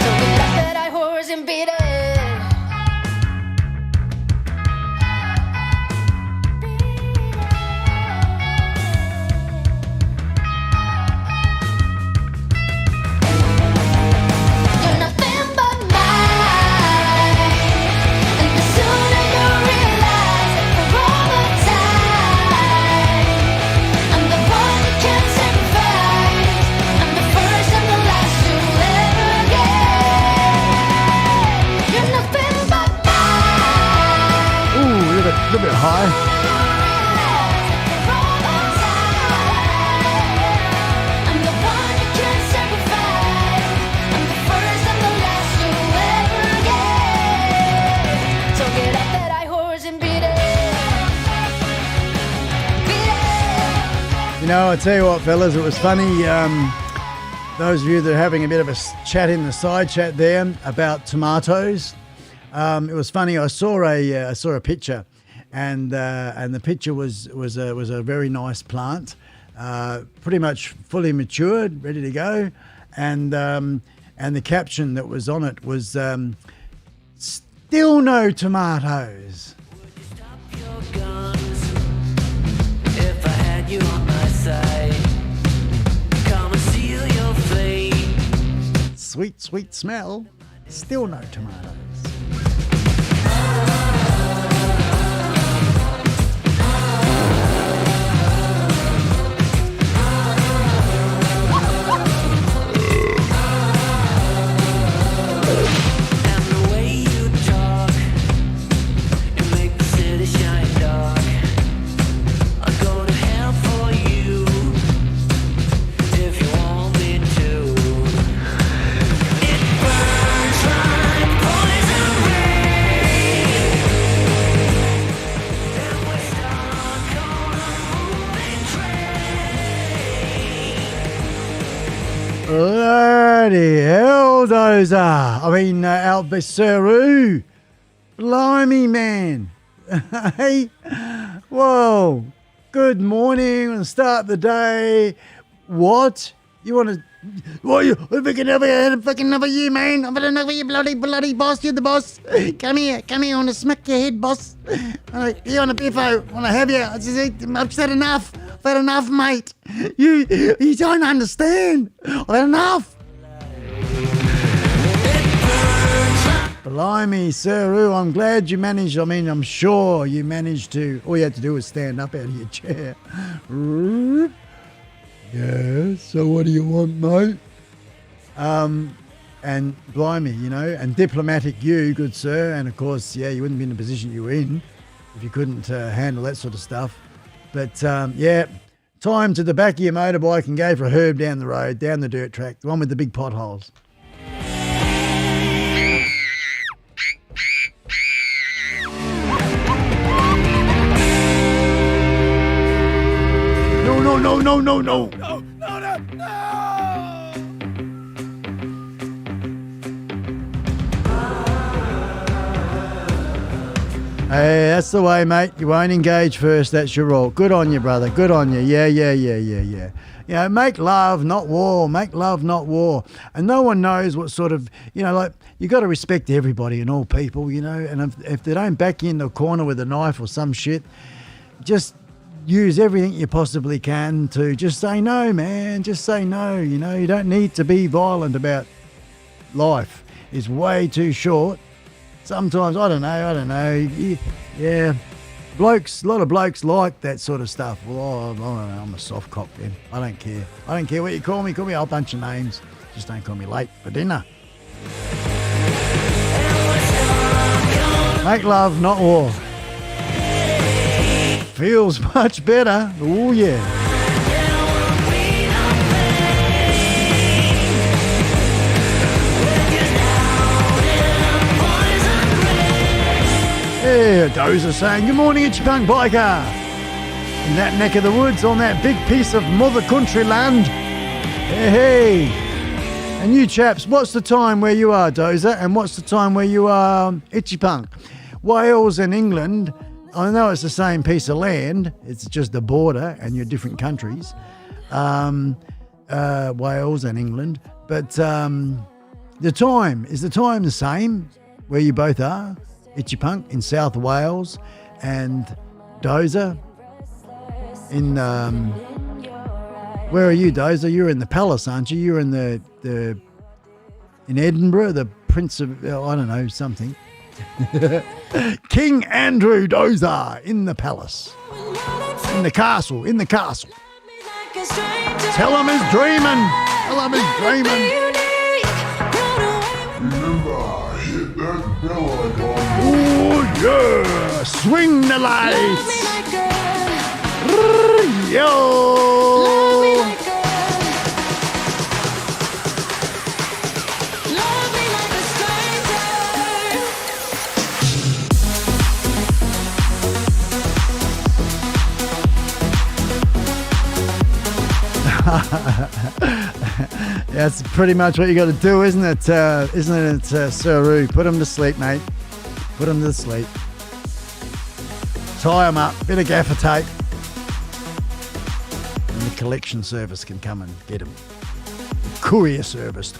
Don't get off that high horse and beat it. You're nothing but mine, and the sooner you realize that for all the time, I'm the one you can't sacrifice. I'm the first and the last you'll ever get. You're nothing but mine. Ooh, a little bit high. I'm the one you can't sacrifice. I'm the first and the last you'll ever get. So get off that high horse and beat it. Beat it. You know, I tell you what, fellas, it was funny. Those of you that are having a bit of a chat in the side chat there about tomatoes, it was funny. I saw a picture, and the picture was a very nice plant, pretty much fully matured, ready to go, and the caption that was on it was still no tomatoes. Your guns, if I had you on my side, come and seal your fate. Sweet, sweet smell, still no tomatoes. And the way you talk, you make the city shine dark. I'll go to hell for you if you want me to. It burns like poison rain, and we're stuck on a moving train. Bloody helldozer. I mean, Albesaru. Blimey, man. Hey, whoa. Good morning and start the day. What? You want to... What, you fucking over you, man. I've had enough of you, bloody boss. You're the boss. Come here. I want to smack your head, boss. You on a biffo. Want to have you. I've said enough. I've had enough, mate. You don't understand. I've had enough. Blimey, Saru, I'm glad you managed. I mean, I'm sure you managed to. All you had to do was stand up out of your chair. Yeah, so what do you want, mate? And blimey, you know, and diplomatic you, good sir. And of course, yeah, you wouldn't be in the position you were in if you couldn't handle that sort of stuff. But yeah, time to the back of your motorbike and go for a herb down the road, down the dirt track, the one with the big potholes. No. Hey, that's the way, mate. You won't engage first. That's your rule. Good on you, brother. Good on you. Yeah. You know, make love, not war. Make love, not war. And no one knows what sort of, you know, like, you got to respect everybody and all people, you know. And if they don't back you in the corner with a knife or some shit, just use everything you possibly can to just say no, man. Just say no. You know, you don't need to be violent about life. It's way too short sometimes, I don't know. Yeah. Blokes, a lot of blokes like that sort of stuff. Well, I don't know, I'm a soft cock then. I don't care. I don't care what you call me. Call me a whole bunch of names. Just don't call me late for dinner. Make love, not war. Feels much better. Oh, yeah. Yeah, Dozer saying, good morning, Itchy Punk Biker. In that neck of the woods, on that big piece of mother country land. Hey. And you chaps, what's the time where you are, Dozer? And what's the time where you are, Itchy Punk? Wales and England, I know it's the same piece of land. It's just the border and you're different countries. Wales and England. But the time the same where you both are? Itchy Punk in South Wales and Dozer in where are you, Dozer? You're in the palace, aren't you? You're in the in Edinburgh, the Prince of I don't know, something. King Andrew Dozer in the palace. In the castle. Tell him he's dreaming. Remember, hit that bell icon. Oh yeah! Swing the lights! Yo! That's pretty much what you got to do, isn't it, Sir? Put him to sleep, mate. Put him to sleep. Tie him up, bit of gaffer tape. And the collection service can come and get him. The courier service.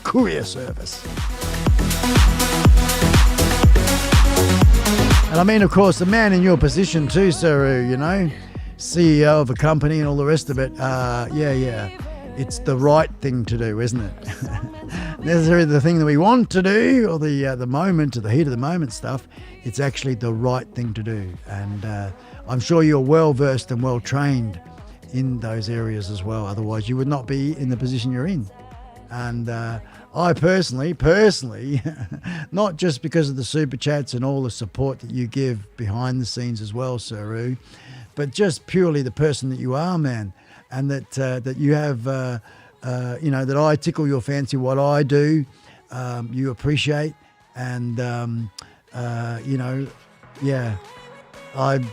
And I mean, of course, the man in your position too, Sir, you know, CEO of a company and all the rest of it. Yeah. It's the right thing to do, isn't it? Necessarily the thing that we want to do, or the heat of the moment stuff. It's actually the right thing to do, and I'm sure you're well versed and well trained in those areas as well. Otherwise, you would not be in the position you're in. And I personally, not just because of the super chats and all the support that you give behind the scenes as well, Sir, but just purely the person that you are, man. And that you have, that I tickle your fancy what I do, you appreciate, and I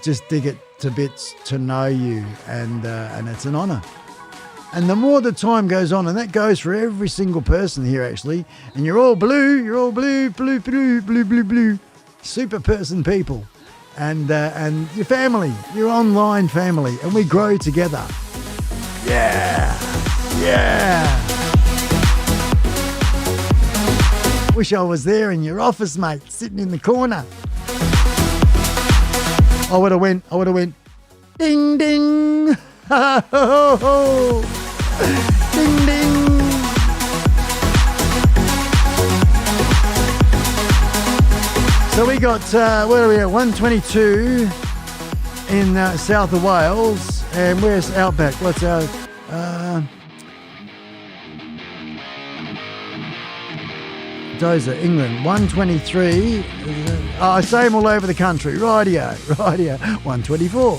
just dig it to bits to know you, and it's an honour. And the more the time goes on, and that goes for every single person here actually, and you're all blue, super person people, and your family, your online family, and we grow together. Yeah. Wish I was there in your office, mate, sitting in the corner. I would have went, ding, ding. Ding, ding. So we got, where are we at? 122 in south of Wales. And where's Outback? What's our... Dozer, England, 123. Same all over the country. Radio, 124.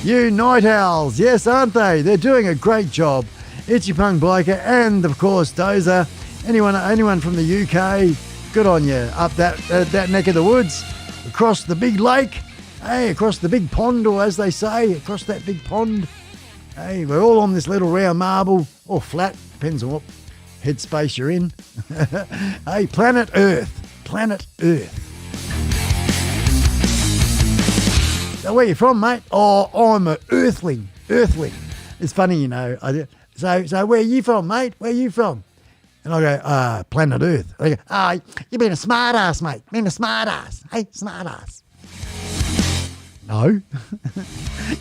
You night owls, yes, aren't they? They're doing a great job. Itchy Punk Biker and, of course, Dozer. Anyone from the UK, good on you. Up that neck of the woods, across the big lake. Hey, across the big pond, or as they say, across that big pond. Hey, we're all on this little round marble, or flat, depends on what headspace you're in. Hey, planet Earth. So where you from, mate? Oh, I'm an earthling. It's funny, you know. So where you from, mate? Where you from? And I go, planet Earth. They go, you been a smart ass, mate. Hey, smart ass. No.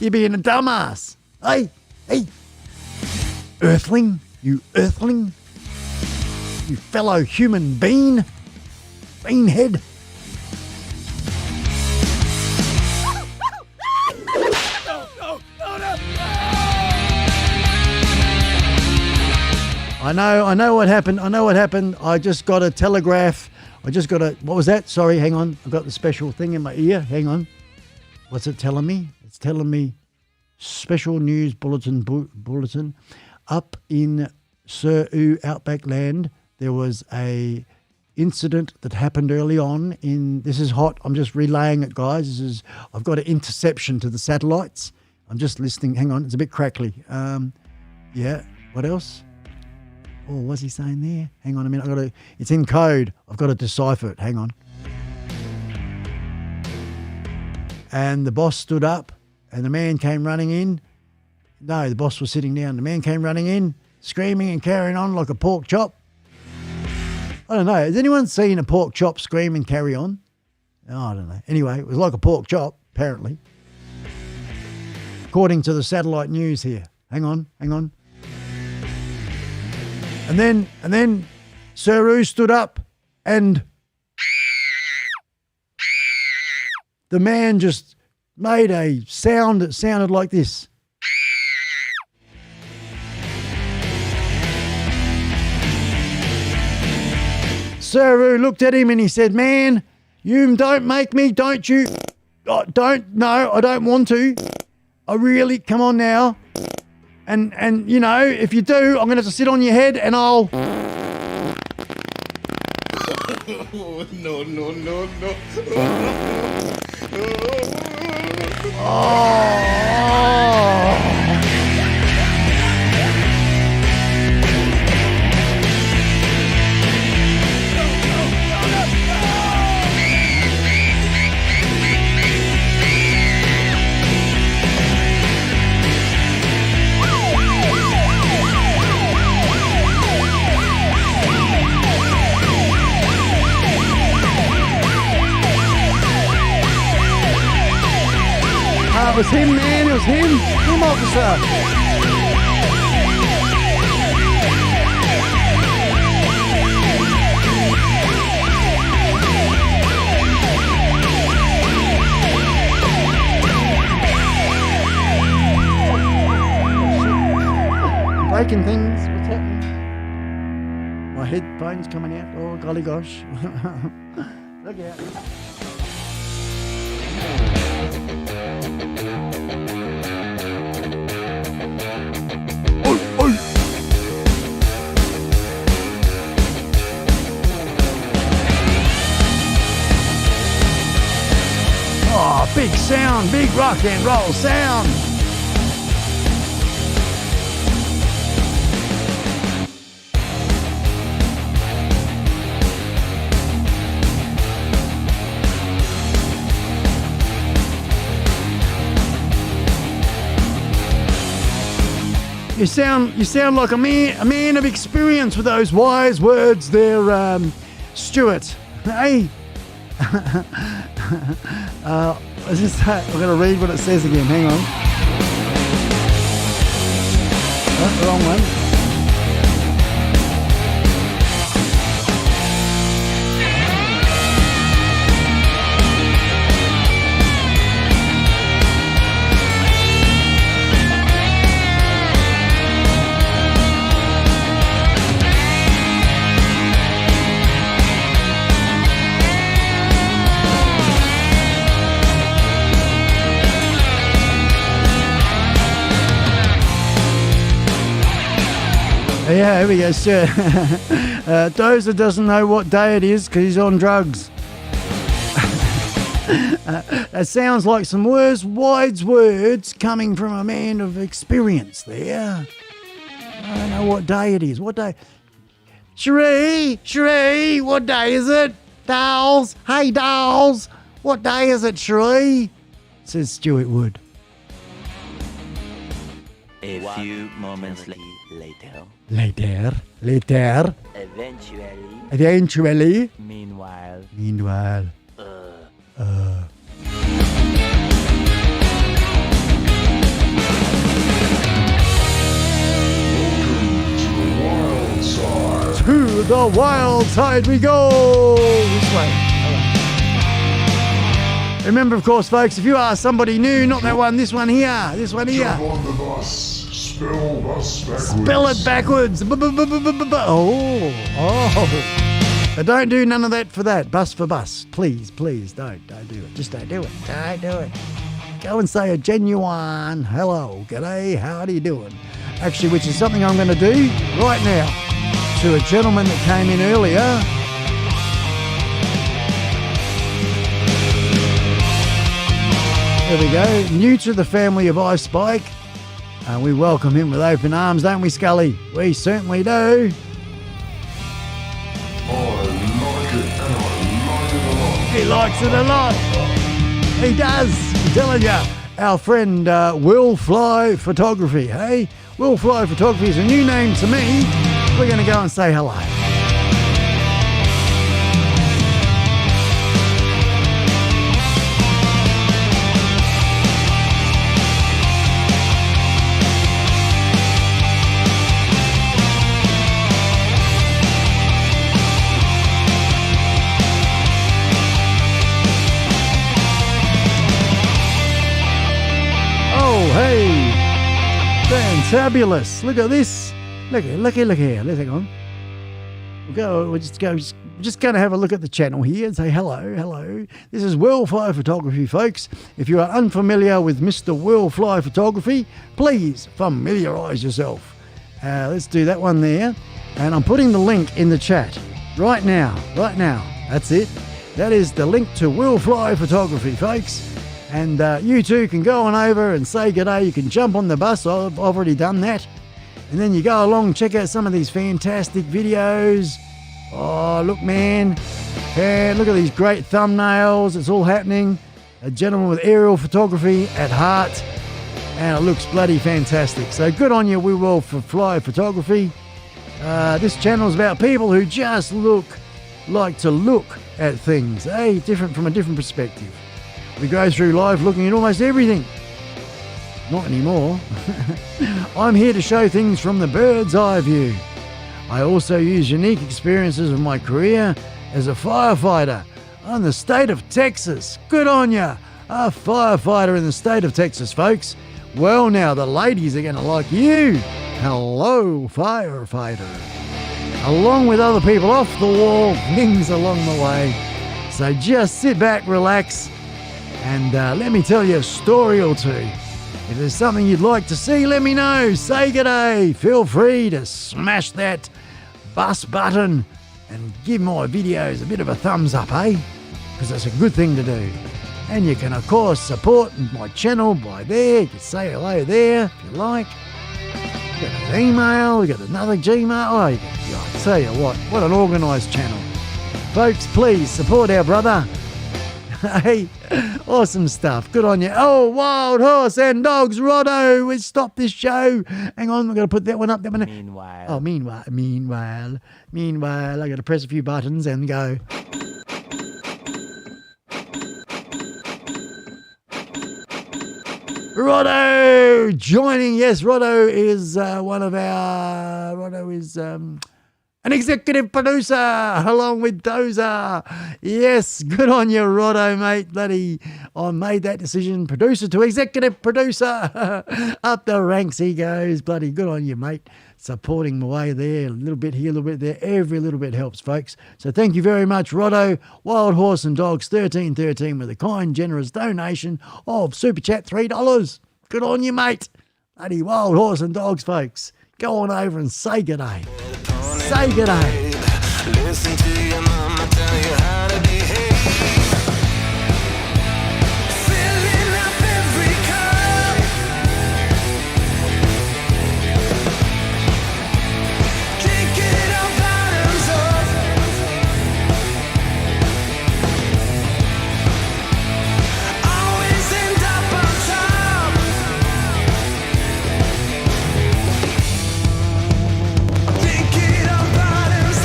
You're being a dumbass. Hey. Earthling. You fellow human being. fiend head. I know what happened. I just got a telegraph. What was that? Sorry, hang on. I've got the special thing in my ear. Hang on. What's it telling me? It's telling me special news bulletin. Up in Sir U Outback Land, there was a incident that happened early on this is hot. I'm just relaying it, guys. I've got an interception to the satellites. I'm just listening. Hang on. It's a bit crackly. Yeah. What else? Oh, what's he saying there? Hang on a minute. It's in code. I've got to decipher it. Hang on. And the boss stood up and the man came running in. No, the boss was sitting down. The man came running in, screaming and carrying on like a pork chop. I don't know. Has anyone seen a pork chop scream and carry on? Oh, I don't know. Anyway, it was like a pork chop, apparently. According to the satellite news here. Hang on. And then Saru stood up and the man just made a sound that sounded like this. Saru looked at him and he said, "Man, you don't make me, don't you? I don't want to. I really, come on now. And you know, if you do, I'm going to have to sit on your head and I'll..." No. Oh. It was him, man. It was him. Him, officer. Breaking things. What's happening? My headphones coming out. Oh, golly gosh. Look out. Oh, big sound, big rock and roll sound. You sound like a man of experience with those wise words there, Stuart. Hey. I'm going to read what it says again. Hang on. Oh, wrong one. Yeah, here we go, sir. Dozer doesn't know what day it is because he's on drugs. That sounds like some wise words coming from a man of experience there. I don't know what day it is. What day? Sheree, what day is it? Dolls, hey dolls, what day is it, Sheree? Says Stuart Wood. A few moments later. Later. Eventually. Meanwhile. Wild side. To the wild side we go. This way. Remember, of course, folks, if you are somebody new, not that one, this one here, this one here. Jump on the bus. Spell bus backwards. Spell it backwards. Oh. But don't do none of that for that. Bus for bus. Please, please, don't do it. Just don't do it. Don't do it. Go and say a genuine hello, g'day, how are you doing? Actually, which is something I'm going to do right now to a gentleman that came in earlier. There we go. New to the family of iSpike. We welcome him with open arms, don't we, Scully? We certainly do. He likes it a lot. He does. I'm telling you. Our friend Will Fly Photography, hey? Will Fly Photography is a new name to me. We're going to go and say hello. Hey, fantabulous. Look at this. Look here. Let's hang on. We're just going to have a look at the channel here and say hello. This is Will Fly Photography, folks. If you are unfamiliar with Mr. Will Fly Photography, please familiarise yourself. Let's do that one there. And I'm putting the link in the chat right now. That's it. That is the link to Will Fly Photography, folks. And you too can go on over and say g'day. You can jump on the bus. I've already done that. And then you go along and check out some of these fantastic videos. Oh, look, man. Look at these great thumbnails. It's all happening. A gentleman with aerial photography at heart. And it looks bloody fantastic. So good on you, we will, for Fly Photography. This channel is about people who just like to look at things, different from a different perspective. We go through life looking at almost everything. Not anymore. I'm here to show things from the bird's eye view. I also use unique experiences of my career as a firefighter in the state of Texas. Good on ya. A firefighter in the state of Texas, folks. Well, now the ladies are going to like you. Hello, firefighter. Along with other people off the wall, things along the way. So just sit back, relax, and let me tell you a story or two. If there's something you'd like to see, let me know. Say g'day. Feel free to smash that bus button and give my videos a bit of a thumbs up, because it's a good thing to do. And you can, of course, support my channel by there. You can say hello there if you like. You got an email, you got another Gmail. I tell you what an organised channel. Folks, please support our brother. Hey, awesome stuff. Good on you. Oh, Wild Horse and Dogs, Roddo, we stopped this show. Hang on, we're going to put that one up. Meanwhile. Oh, meanwhile, I got to press a few buttons and go. Roddo joining. Yes, Roddo is Roddo is an executive producer along with Dozer. Yes, good on you, Roddo, mate. Bloody, I made that decision. Producer to executive producer. Up the ranks he goes. Bloody good on you, mate. Supporting the way there. A little bit here, a little bit there. Every little bit helps, folks. So thank you very much, Roddo. Wild Horse and Dogs 1313 with a kind, generous donation of Super Chat $3. Good on you, mate. Bloody Wild Horse and Dogs, folks. Go on over and say g'day. Say g'day. Listen to your mama tell you how to behave. Filling up every cup. Drinking our bottoms up. Always end up on top. Drinking our bottoms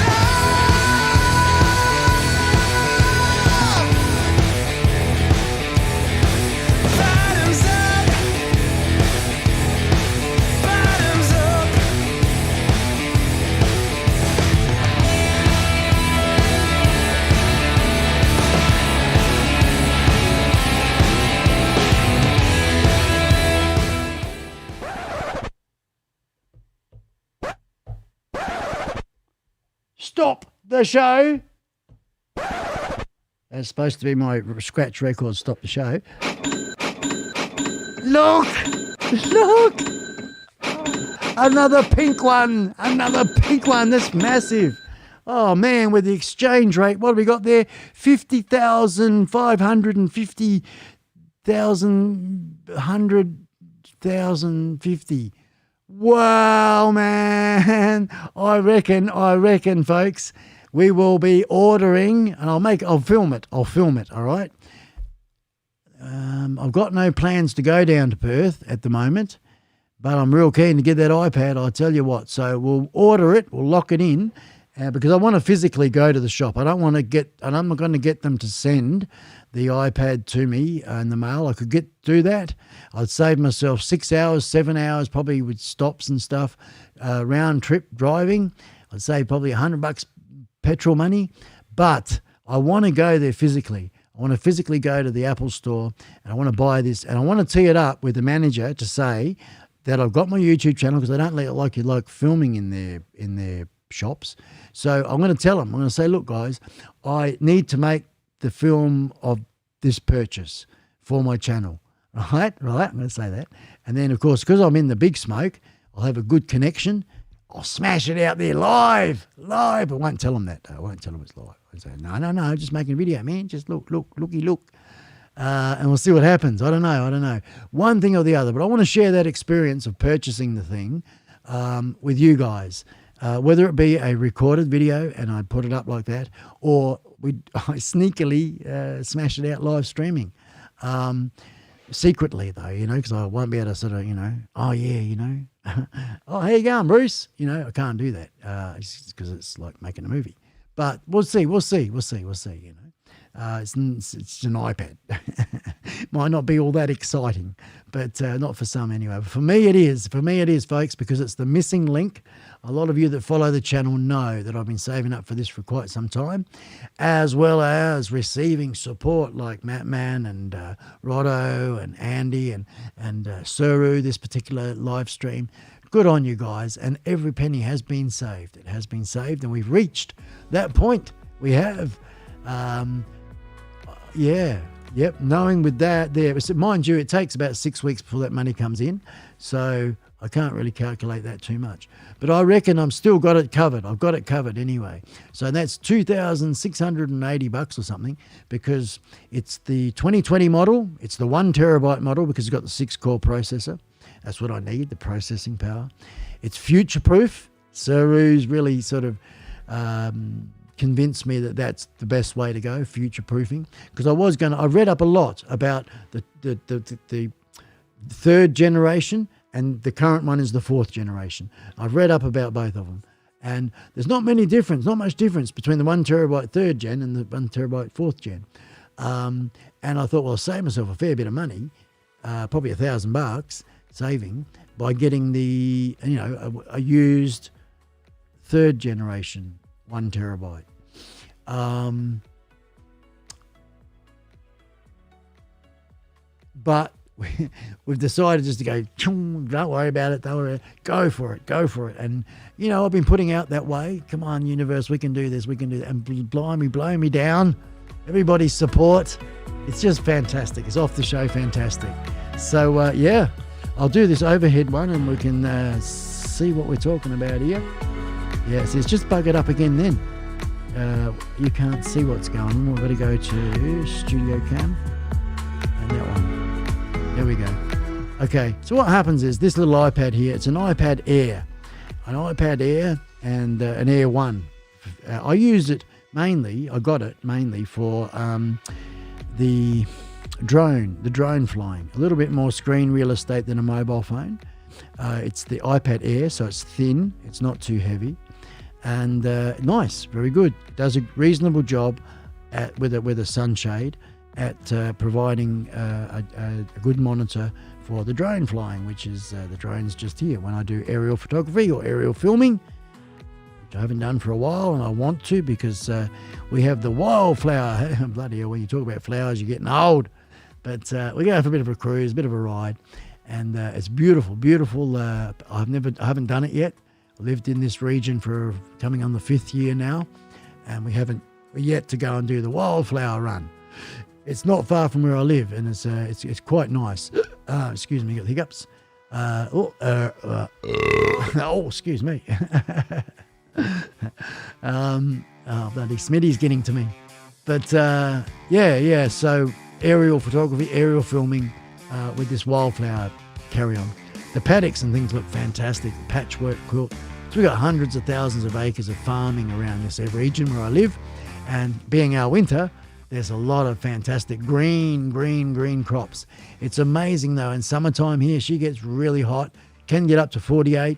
the show. That's supposed to be my scratch record, stop the show. Look! Look! Another pink one. That's massive. Oh, man, with the exchange rate, what have we got there? 50,550,000, 100,050. Wow, man. I reckon, folks, we will be ordering, and I'll film it, all right? I've got no plans to go down to Perth at the moment, but I'm real keen to get that iPad, I'll tell you what. So we'll order it, we'll lock it in, because I want to physically go to the shop. I'm not going to get them to send the iPad to me in the mail. I could do that. I'd save myself 6 hours, 7 hours, probably with stops and stuff, round trip driving. I'd save probably $100 petrol money, but I want to go there physically. I want to physically go to the Apple store and I want to buy this, and I want to tee it up with the manager to say that I've got my YouTube channel, because they don't like filming in their shops. So I'm going to tell them, I'm going to say, look guys, I need to make the film of this purchase for my channel. Right, I'm going to say that. And then of course, because I'm in the big smoke, I'll have a good connection. I'll smash it out there live. I won't tell them that though. I won't tell them it's live. I say, no, just making a video, man. Just look. And we'll see what happens. I don't know. One thing or the other, but I want to share that experience of purchasing the thing with you guys. Whether it be a recorded video and I put it up like that, or I sneakily smash it out live streaming. Secretly though, because I won't be able to sort of, oh yeah, oh, how you going, Bruce? I can't do that because it's like making a movie. But we'll see. It's an iPad. Might not be all that exciting, but not for some anyway. But for me it is, folks, because it's the missing link. A lot of you that follow the channel know that I've been saving up for this for quite some time, as well as receiving support like Matt Man and Rotto and Andy and Suru, this particular live stream. Good on you guys, and every penny has been saved. It has been saved, and we've reached that point. We have. Yep. Knowing with that there, mind you, it takes about 6 weeks before that money comes in. So I can't really calculate that too much. But I reckon I'm still got it covered. I've got it covered anyway. So that's $2,680 or something, because it's the 2020 model. It's the 1 terabyte model because it's got the 6-core processor. That's what I need, the processing power. It's future-proof. Suru's really sort of convinced me that that's the best way to go, future-proofing. Because I read up a lot about the 3rd generation, and the current one is the 4th generation. I've read up about both of them. And there's not much difference between the 1 terabyte 3rd gen and the 1 terabyte 4th gen. And I thought, well, I'll save myself a fair bit of money, probably $1,000 saving, by getting the, a used 3rd generation 1 terabyte. But we've decided just to go, don't worry about it, go for it. And, I've been putting out that way. Come on, universe, we can do this, and blimey, blow me down. Everybody's support. It's just fantastic. It's off the show fantastic. So, I'll do this overhead one and we can see what we're talking about here. Yeah, so it's just buggered up again then. You can't see what's going on. We've got to go to Studio Cam and that one. There we go. Okay, so what happens is this little iPad here, it's an iPad Air. An iPad Air and an Air 1. I use it mainly, I got it mainly for the drone flying. A little bit more screen real estate than a mobile phone. It's the iPad Air, so it's thin, it's not too heavy. And nice, very good. Does a reasonable job with a sunshade at providing a good monitor for the drone flying, which is the drones just here. When I do aerial photography or aerial filming, which I haven't done for a while, and I want to, because we have the wildflower. Bloody hell, when you talk about flowers, you're getting old. But we're going for a bit of a cruise, a bit of a ride, and it's beautiful. I haven't done it yet. I lived in this region for coming on the 5th year now, and we're yet to go and do the wildflower run. It's not far from where I live, and it's quite nice. Excuse me, got hiccups. Oh, excuse me. Bloody Smitty's getting to me. But yeah. So aerial photography, aerial filming with this wildflower carry on. The paddocks and things look fantastic. Patchwork quilt. So we've got hundreds of thousands of acres of farming around this region where I live, and being our winter, there's a lot of fantastic green crops. It's amazing though, in summertime here, she gets really hot, can get up to 48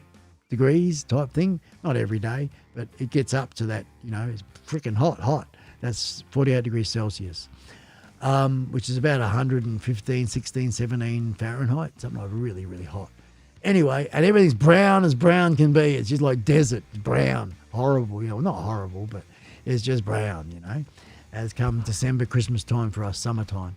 degrees type thing. Not every day, but it gets up to that, it's freaking hot. That's 48 degrees Celsius, which is about 115, 16, 17 Fahrenheit, something like really, really hot. Anyway, and everything's brown as brown can be. It's just like desert brown, horrible, not horrible, but it's just brown, as come December, Christmas time for us, summertime.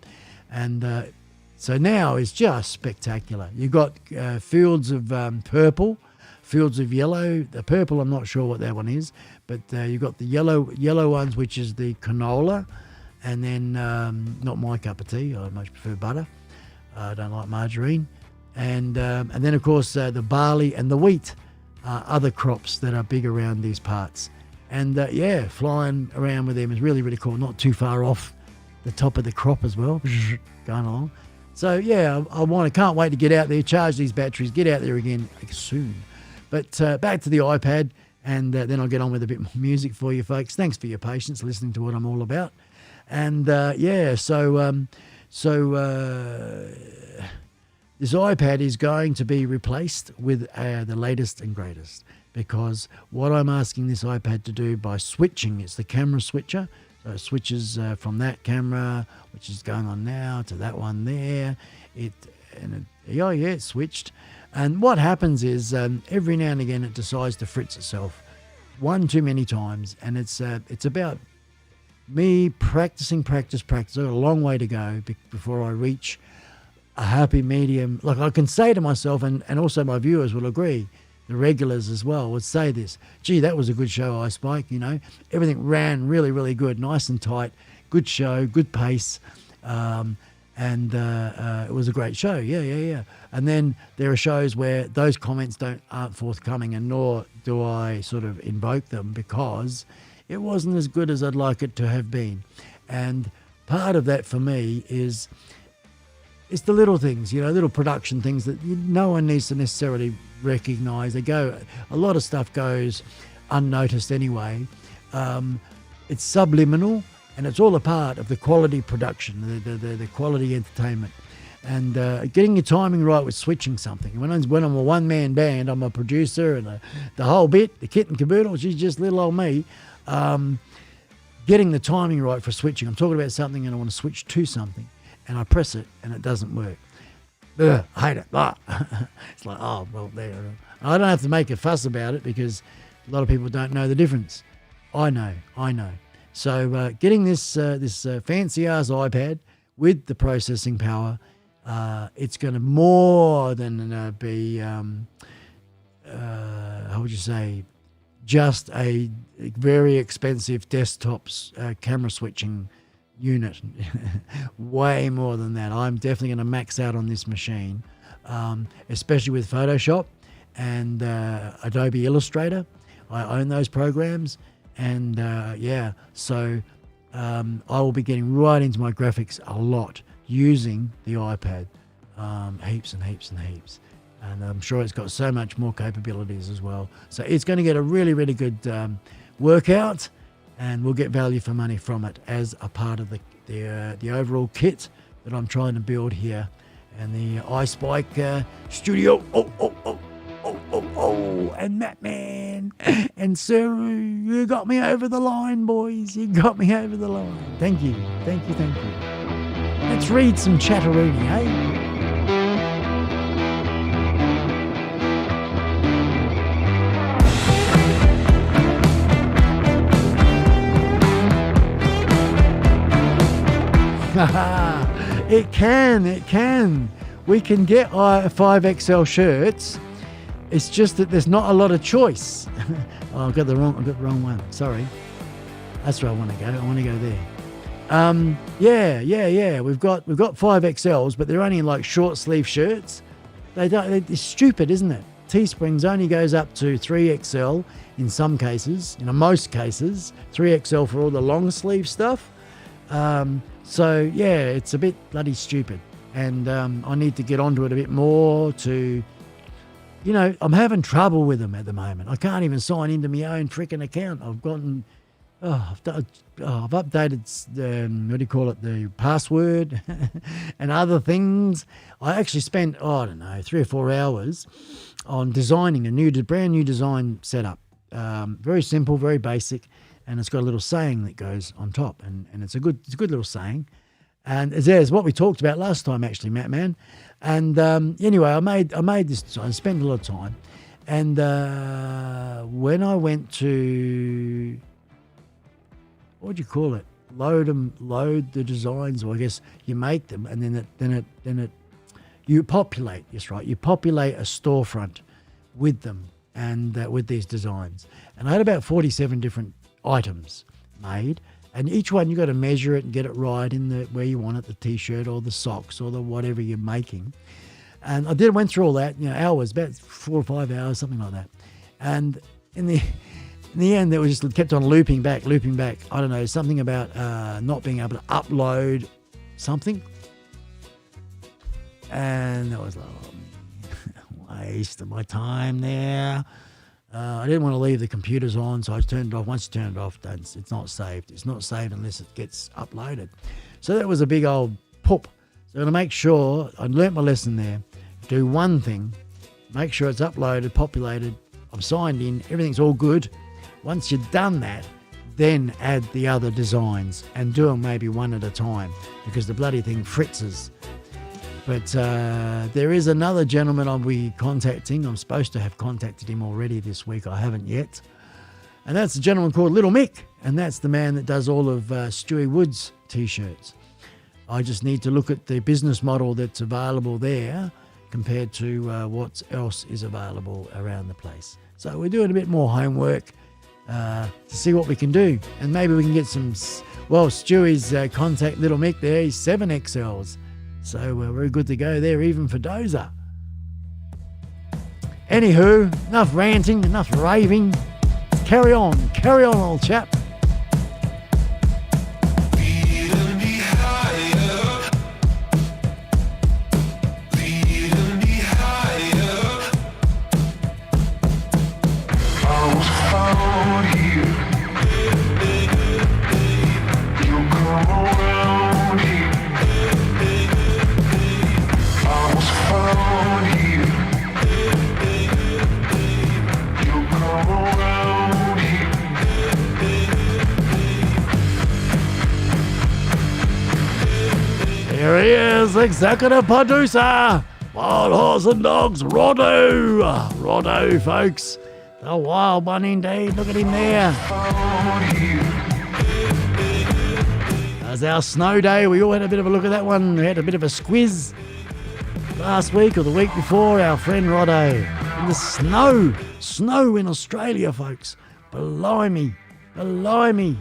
And so now it's just spectacular. You've got fields of purple, fields of yellow. The purple, I'm not sure what that one is, but you've got the yellow ones, which is the canola, and then not my cup of tea. I much prefer butter. I don't like margarine. And then, of course, the barley and the wheat are other crops that are big around these parts. And, flying around with them is really, really cool. Not too far off the top of the crop as well, going along. So, yeah, can't wait to get out there, charge these batteries, get out there again soon. But back to the iPad, and then I'll get on with a bit more music for you folks. Thanks for your patience listening to what I'm all about. And, this iPad is going to be replaced with the latest and greatest, because what I'm asking this iPad to do by switching, it's the camera switcher, so it switches from that camera, which is going on now, to that one there. It's switched. And what happens is every now and again it decides to fritz itself one too many times, and it's about me practice. I've got a long way to go before I reach a happy medium. Like I can say to myself, and also my viewers will agree, the regulars as well would say this, gee, that was a good show, iSpike, everything ran really, really good, nice and tight, good show, good pace, and it was a great show, yeah. And then there are shows where those comments aren't forthcoming, and nor do I sort of invoke them, because it wasn't as good as I'd like it to have been. And part of that for me is it's the little things, little production things that no one needs to necessarily recognise. A lot of stuff goes unnoticed anyway. It's subliminal, and it's all a part of the quality production, the quality entertainment. And getting your timing right with switching something. When I'm a one-man band, I'm a producer and the whole bit, the kit and caboodle, she's just little old me. Getting the timing right for switching. I'm talking about something and I want to switch to something, and I press it and it doesn't work. I hate it. It's like, there. I don't have to make a fuss about it because a lot of people don't know the difference. I know. So getting this fancy-ass iPad with the processing power, it's going to more than be, how would you say, just a very expensive desktop's camera switching unit. Way more than that. I'm definitely going to max out on this machine, especially with Photoshop and Adobe Illustrator. I own those programs, and so I will be getting right into my graphics a lot using the iPad, heaps and heaps and heaps. And I'm sure it's got so much more capabilities as well. So it's going to get a really, really good workout, and we'll get value for money from it as a part of the overall kit that I'm trying to build here. And the iSpike studio. And Mattman and Sir, you got me over the line, boys. You got me over the line. Thank you. Let's read some chatteroony, eh? It can. We can get 5XL shirts. It's just that there's not a lot of choice. I got the wrong one. Sorry. That's where I want to go. I want to go there. Yeah. We've got 5XLs, but they're only like short sleeve shirts. It's stupid, isn't it? Teespring's only goes up to 3XL in some cases. Most cases, 3XL for all the long sleeve stuff. So yeah, it's a bit bloody stupid, and I need to get onto it a bit more to. I'm having trouble with them at the moment. I can't even sign into my own freaking account. I've gotten. I've updated the password and other things. I actually spent 3 or 4 hours on designing a brand new design setup. Very simple, very basic, and it's got a little saying that goes on top, and it's a good little saying, and it's what we talked about last time actually, Matt Man. And anyway, I made this design, spent a lot of time, and when I went to what would you call it? Load the designs, or I guess you make them, and then you populate. Yes, right. You populate a storefront with them and with these designs. And I had about 47 different items made, and each one you got to measure it and get it right in where you want it, the t-shirt or the socks or the whatever you're making. And I went through all that, hours, about 4 or 5 hours, something like that. And in the end, it was just kept on looping back. I don't know, something about not being able to upload something. And that was like, waste of my time there. I didn't want to leave the computers on, so I turned it off. Once you turn it off, it's not saved. It's not saved unless it gets uploaded. So that was a big old poop. So to make sure, I learnt my lesson there. Do one thing, make sure it's uploaded, populated, I'm signed in, everything's all good. Once you've done that, then add the other designs and do them maybe one at a time, because the bloody thing fritzes. But there is another gentleman I'll be contacting. I'm supposed to have contacted him already this week. I haven't yet. And that's a gentleman called Little Mick. And that's the man that does all of Stewie Wood's T-shirts. I just need to look at the business model that's available there compared to what else is available around the place. So we're doing a bit more homework to see what we can do. And maybe we can get some... Well, Stewie's contact Little Mick there. He's 7XLs. So we're very good to go there, even for Dozer. Anywho, enough ranting, enough raving. Carry on, old chap. Here he is, executive producer, Wild Horse and Dogs, Roddo. Roddo, folks. The wild one indeed. Look at him there. That's our snow day. We all had a bit of a look at that one. We had a bit of a squiz last week or the week before. Our friend Roddo. In the snow. Snow in Australia, folks. Blimey. Blimey.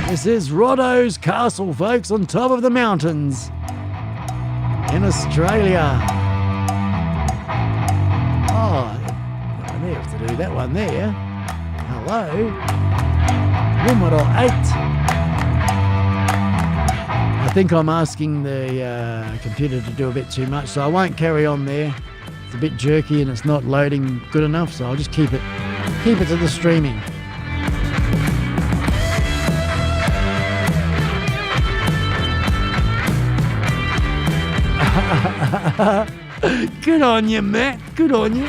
This is Roddo's castle, folks, on top of the mountains in Australia. Oh, I have to do that one there. Hello. Numero 8. I think I'm asking the computer to do a bit too much, so I won't carry on there. It's a bit jerky and it's not loading good enough, so I'll just keep it to the streaming. Good on you, Matt. Good on you.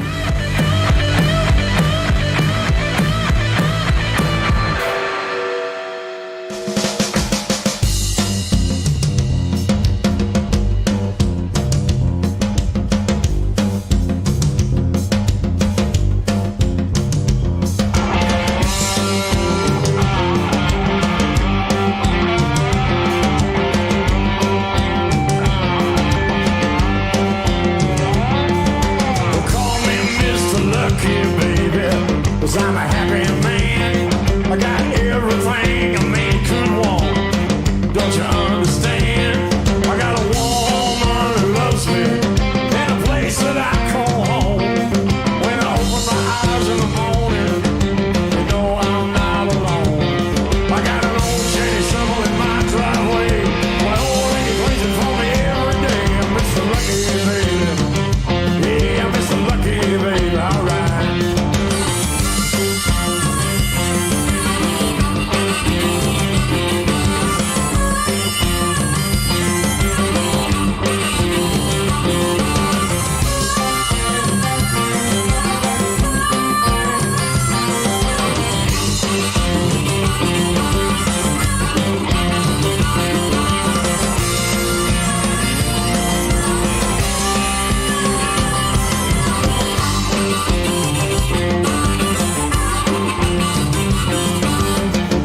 Call me lucky, baby, 'cause I'm a happy man. I got everything a man could want. Don't you understand? I got a woman who loves me and a place that I call home. When I open my eyes in the morning, you know I'm not alone. I got an old shady shovel in my driveway. My old lady plays it for me every day. I'm Mr. Lucky, baby. Yeah, I'm Mr. Lucky, baby. All right.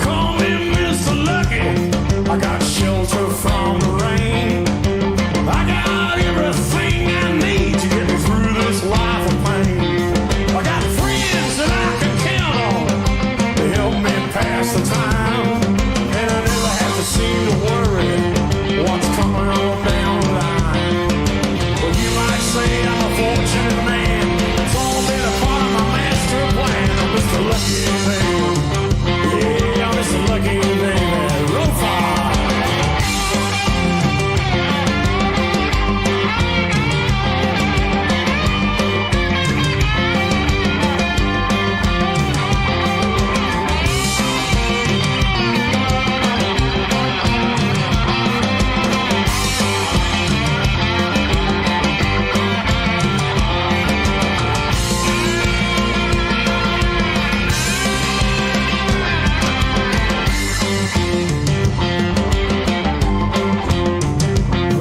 Call me Mr. Lucky. I got shelter from the rain. I got everything I need to get me through this life of pain. I got friends that I can count on to help me pass the time, and I never have to seem to worry what's coming on down the line. Well, you might say I'm a fortunate man. It's all been a part of my master plan. I'm Mr. Lucky, baby. Yeah, I'm Mr. Lucky, baby. Roll far.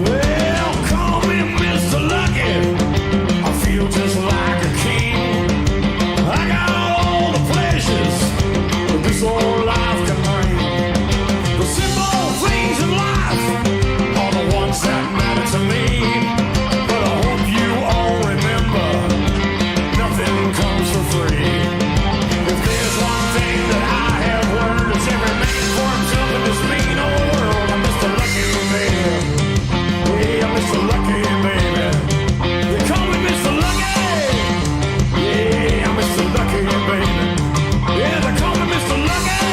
Well, call me Mr. Lucky. I feel just like a king. I got all the pleasures that this old life can bring. The simple things in life are the ones that matter to me. But I hope you all remember, nothing comes for free. If there's one thing that I have learned, it's every man for himself in this mean old world. I'm Mr. Lucky, baby. Yeah, I'm Mr. Lucky, baby. They call me Mr. Lucky. Yeah, I'm Mr. Lucky, baby. Yeah, they call me Mr. Lucky.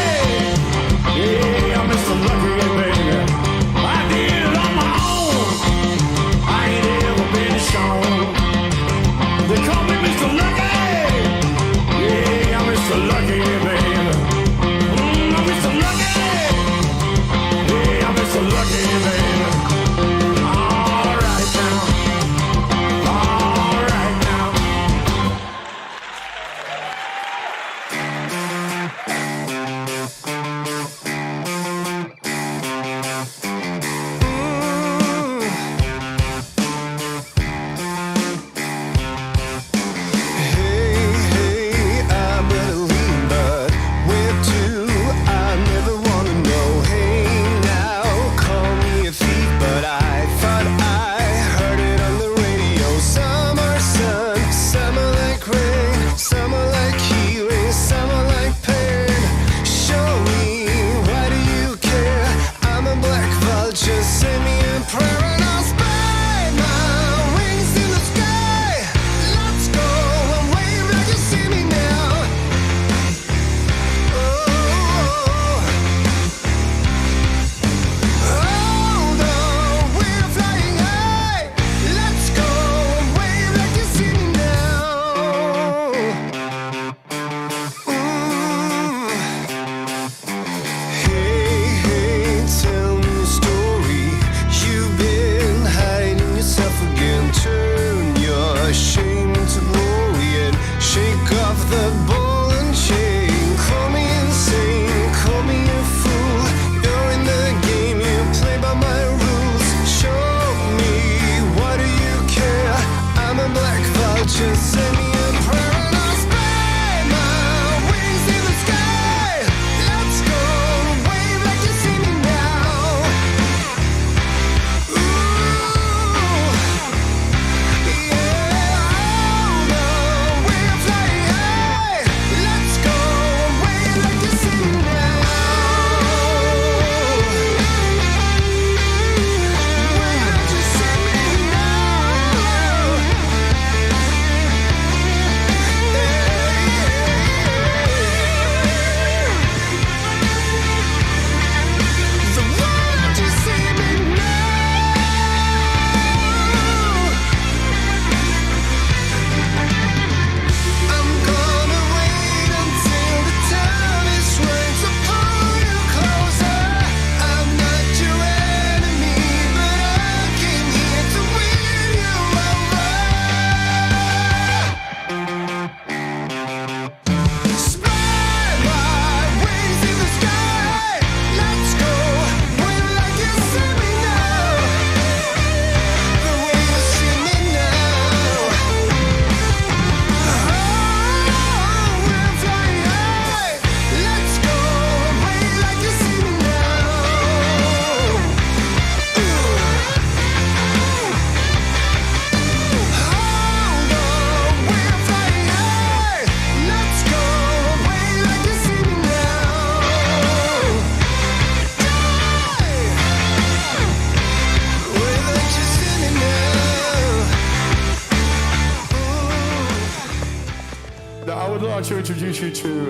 Now, I would like to introduce you to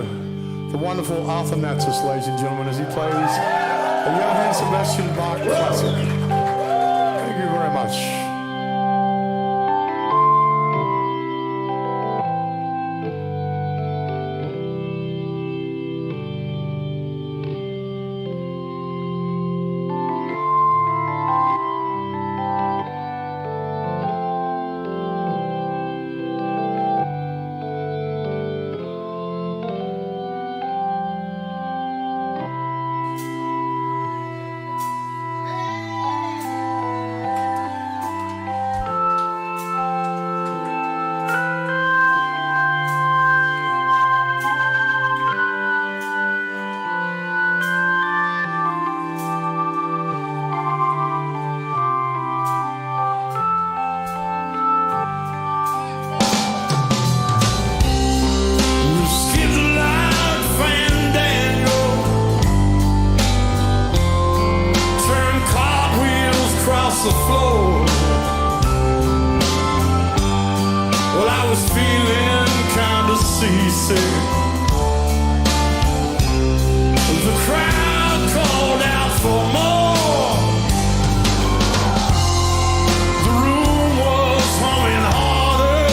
the wonderful Arthur Natzis, ladies and gentlemen, as he plays a Johann Sebastian Bach classic. Thank you very much. The floor. Well, I was feeling kind of seasick. The crowd called out for more. The room was humming harder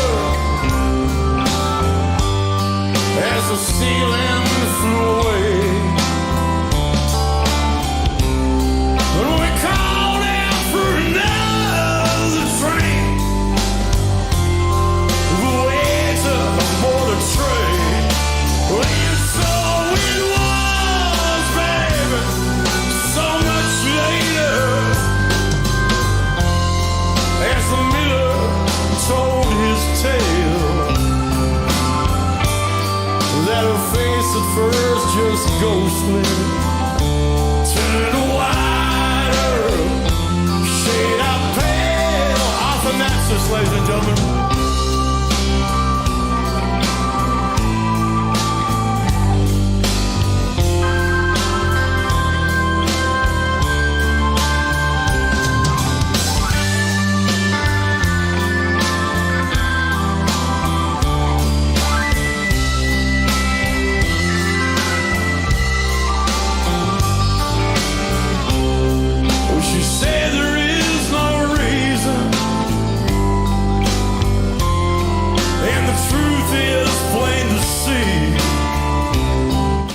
as the ceiling flew away. When we called out for another train, the waiter aboard the train. And so it was, baby, so much later, as the miller told his tale, that her face at first just ghostly turned wider, shade of pale. Arthur Natzis, ladies and gentlemen. Well, she said there is no reason, and the truth is plain to see.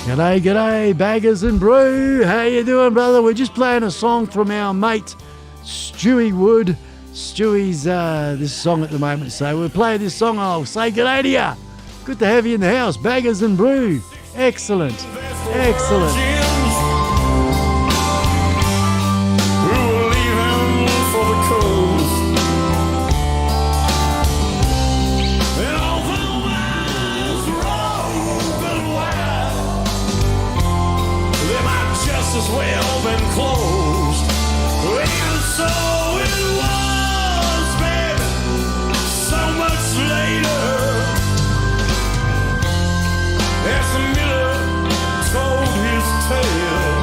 G'day, g'day, baggers and brew. How you doing, brother? We're just playing a song from our mate Stewie Wood. Stewie's this song at the moment, so we'll play this song. I'll say g'day to ya. Good to have you in the house, baggers and brew. Excellent, excellent. We will leave him for the coast. And although miles open wide, they might just as well been closed. And so it was, baby, so much later, as the miller told his tale,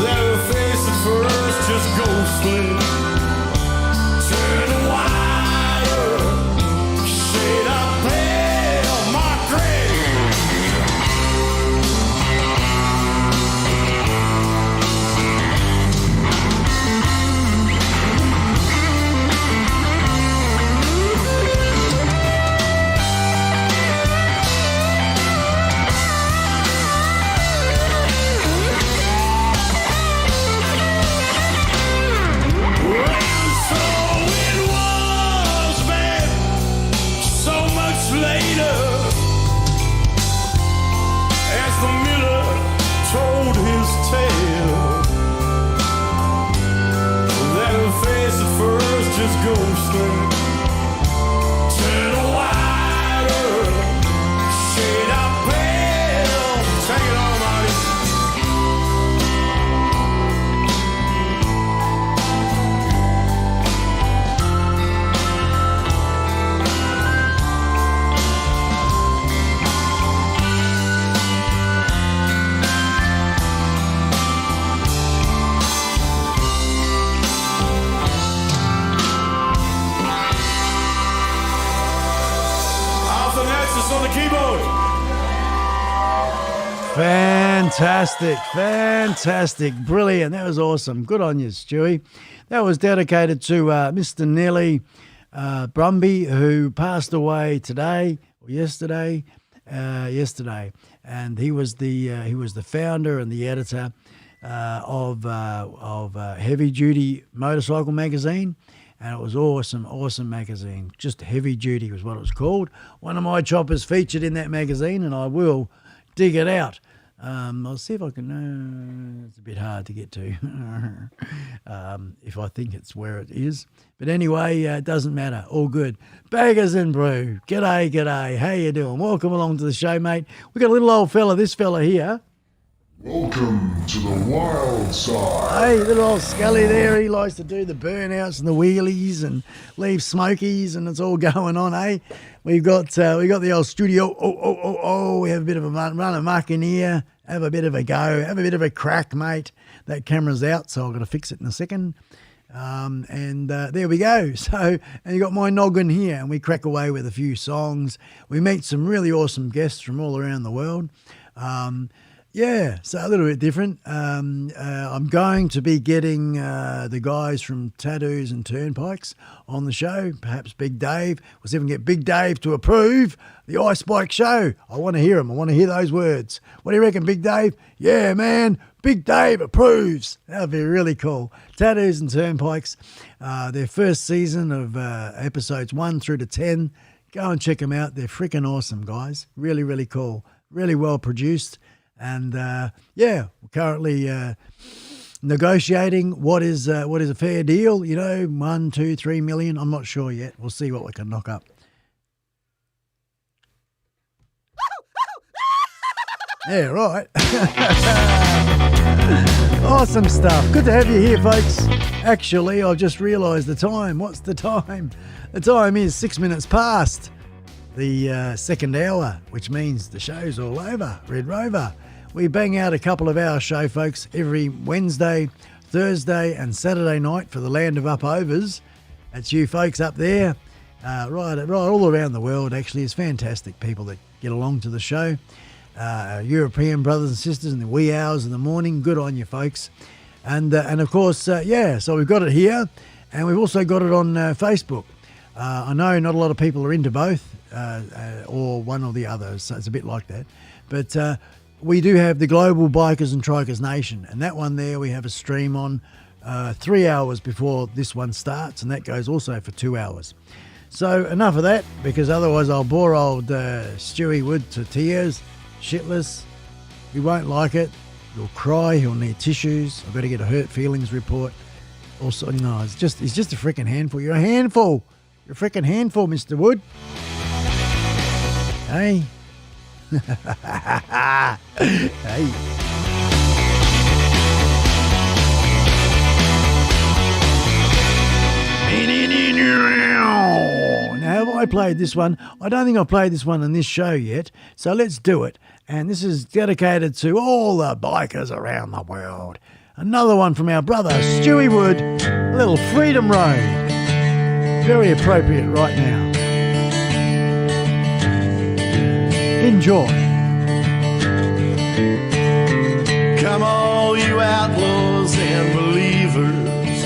that her face at first just ghostly turned wider, shade of pale. Mark Gray. And so it was, babe, so much later, as the miller told his tale, that her face at first just ghostly turned wider, shade of pale. Take it on, Marty. Alexis on the keyboard. Fantastic, brilliant. That was awesome. Good on you, Stewie. That was dedicated to Mr. Nelly Brumby, who passed away today or yesterday. And he was the founder and the editor of Heavy Duty Motorcycle magazine. And it was awesome magazine. Just Heavy Duty was what it was called. One of my choppers featured in that magazine, and I will dig it out. I'll see if I can. It's a bit hard to get to if I think it's where it is. But anyway, it doesn't matter. All good. Baggers and Brew. G'day. How you doing? Welcome along to the show, mate. We got a little old fella. This fella here. Welcome to the wild side. Hey, little old Scully there. He likes to do the burnouts and the wheelies and leave smokies, and it's all going on, eh? We got the old studio. We have a bit of a run amok in here. Have a bit of a go. Have a bit of a crack, mate. That camera's out, so I've got to fix it in a second. And there we go. So, and you got my noggin here, and we crack away with a few songs. We meet some really awesome guests from all around the world. Yeah, so a little bit different. I'm going to be getting the guys from Tattoos and Turnpikes on the show, perhaps Big Dave. We'll see if we can get Big Dave to approve the iSpike show. I want to hear him. I want to hear those words. What do you reckon, Big Dave? Yeah, man, Big Dave approves. That would be really cool. Tattoos and Turnpikes, their first season of episodes 1 through to 10. Go and check them out. They're freaking awesome, guys. Really, really cool. Really well produced. And we're currently negotiating what is a fair deal. You know, 1, 2, 3 million. I'm not sure yet. We'll see what we can knock up. Yeah, right. Awesome stuff. Good to have you here, folks. Actually, I've just realised the time. What's the time? The time is 6 minutes past the second hour, which means the show's all over. Red Rover. We bang out a couple of hour show, folks, every Wednesday, Thursday and Saturday night for the land of upovers. That's you folks up there, right all around the world, actually. It's fantastic people that get along to the show. Our European brothers and sisters in the wee hours of the morning. Good on you, folks. And of course, so we've got it here, and we've also got it on Facebook. I know not a lot of people are into both, or one or the other, so it's a bit like that. But we do have the Global Bikers and Trikers Nation, and that one there we have a stream on 3 hours before this one starts, and that goes also for 2 hours. So enough of that, because otherwise I'll bore old Stewie Wood to tears, shitless. He won't like it. He'll cry. He'll need tissues. I've got to get a hurt feelings report. Also, no, he's just a freaking handful. You're a handful. You're a freaking handful, Mr. Wood. Hey. Hey. Now, have I played this one? I don't think I've played this one on this show yet, so let's do it. And this is dedicated to all the bikers around the world. Another one from our brother, Stewie Wood, a little Freedom Road. Very appropriate right now. Enjoy. Come all you outlaws and believers.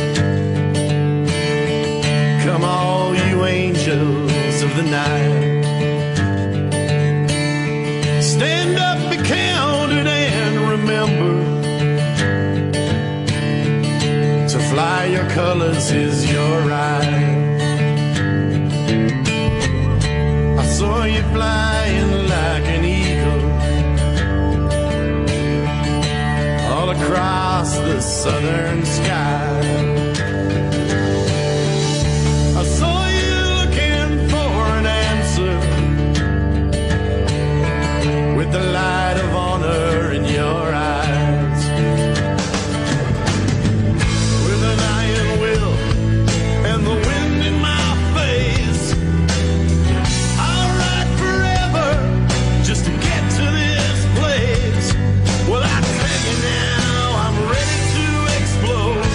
Come all you angels of the night. Stand up, be counted, and remember to fly your colors is your right. I saw you flying like an eagle all across the southern sky. I saw you looking for an answer with the light of honor in your eyes. With an iron will and the wind in my face, I'll ride forever just to get to this place. Well, I tell you now, I'm ready to explode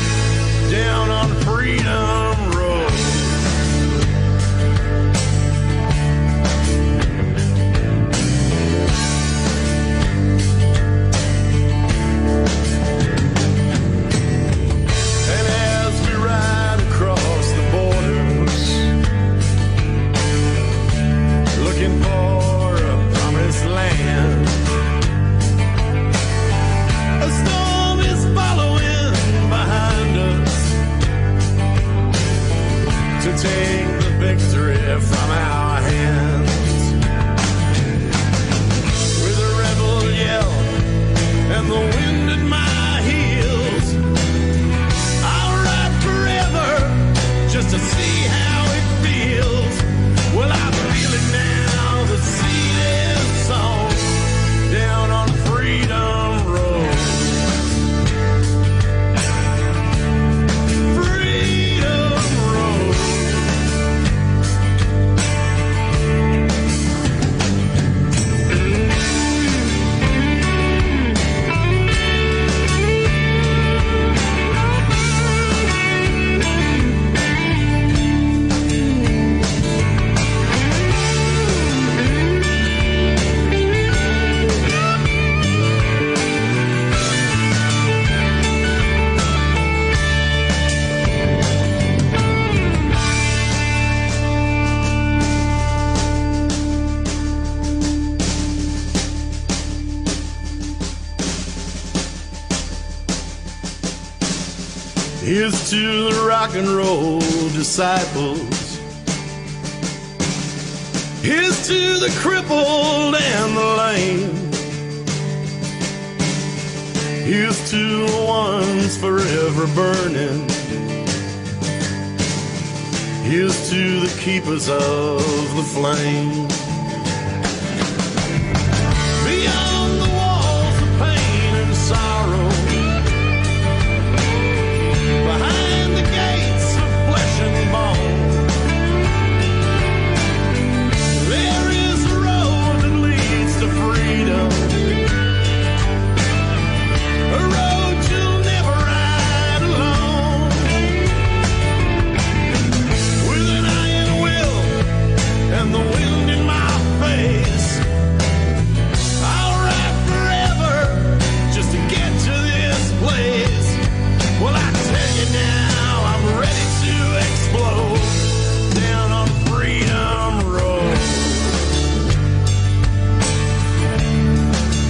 Here's to the rock and roll disciples. Here's to the crippled and the lame. Here's to the ones forever burning. Here's to the keepers of the flame. Beyond the walls of pain and sorrow, behind the gates of flesh and bone, there is a road that leads to freedom. A road you'll never ride alone. With an iron will and the wind in my face, I'll ride forever just to get to this place. Well, I tell you now, I'm ready to explode down on Freedom Road.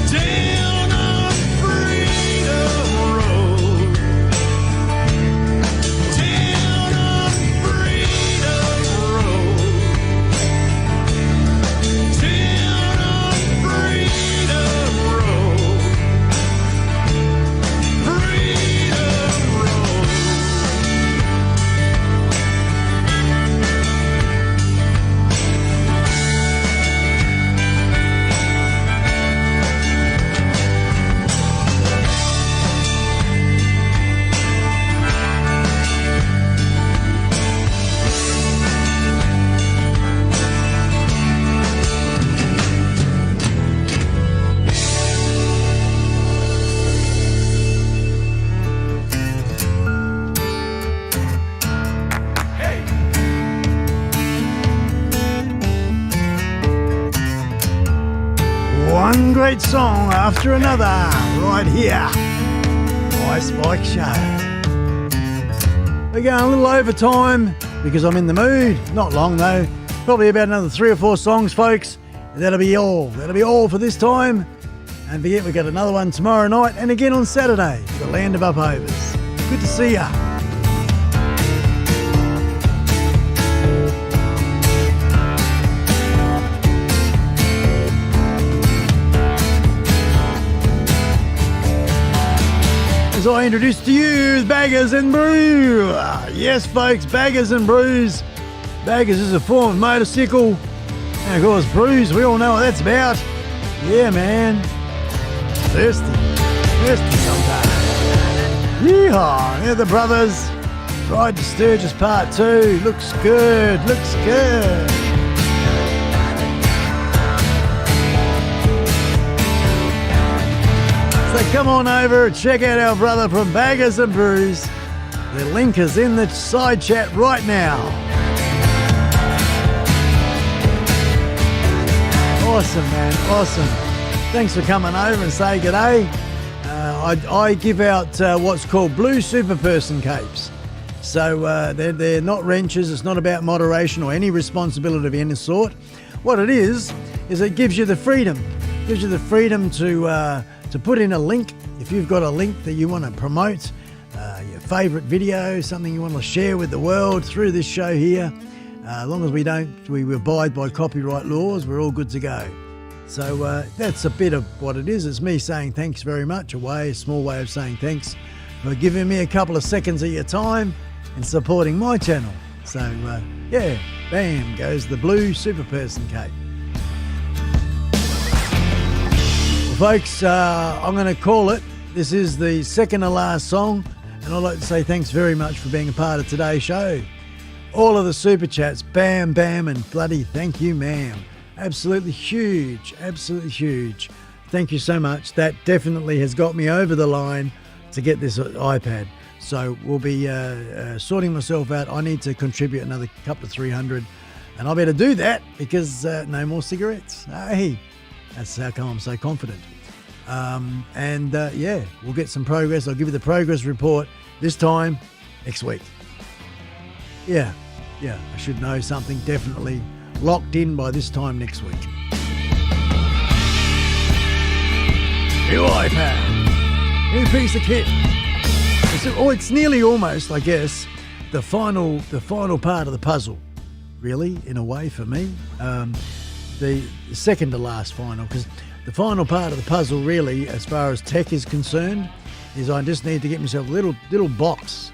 Down on Freedom Road. Down on Freedom Road. Down on Freedom Road. Freedom Road. One great song after another, right here. iSpike Show. We're going a little over time because I'm in the mood. Not long though. Probably about another 3 or 4 songs, folks. That'll be all. That'll be all for this time. And forget, we've got another one tomorrow night and again on Saturday, the Land of Upovers. Good to see ya. As I introduce to you Baggers and Brew. Yes, folks, Baggers and Brews. Baggers is a form of motorcycle. And of course, brews, we all know what that's about. Yeah, man. Thirsty sometimes. Yeehaw, they're the brothers. Ride to Sturgis Part 2. Looks good. So come on over and check out our brother from Baggers and Brews. The link is in the side chat right now. Awesome, man, awesome. Thanks for coming over and say g'day. I give out what's called blue super person capes. So they're not wrenches. It's not about moderation or any responsibility of any sort. What it is it gives you the freedom. It gives you the freedom to put in a link. If you've got a link that you want to promote, your favourite video, something you want to share with the world through this show here, as long as we abide by copyright laws, we're all good to go. So that's a bit of what it is. It's me saying thanks very much, a small way of saying thanks for giving me a couple of seconds of your time and supporting my channel. So yeah, bam goes the blue super person cape. Well, folks, I'm going to call it. This is the second to last song, and I'd like to say thanks very much for being a part of today's show. All of the super chats, bam, bam, and bloody thank you, ma'am. Absolutely huge, absolutely huge. Thank you so much. That definitely has got me over the line to get this iPad. So we'll be sorting myself out. I need to contribute another couple of 300, and I better do that because no more cigarettes. Hey, that's how come I'm so confident. Yeah, we'll get some progress. I'll give you the progress report this time next week. Yeah, I should know something definitely locked in by this time next week. New iPad, new piece of kit. it's nearly almost, I guess, the final part of the puzzle, really, in a way for me. The second to last final, because the final part of the puzzle, really, as far as tech is concerned, is I just need to get myself a little box,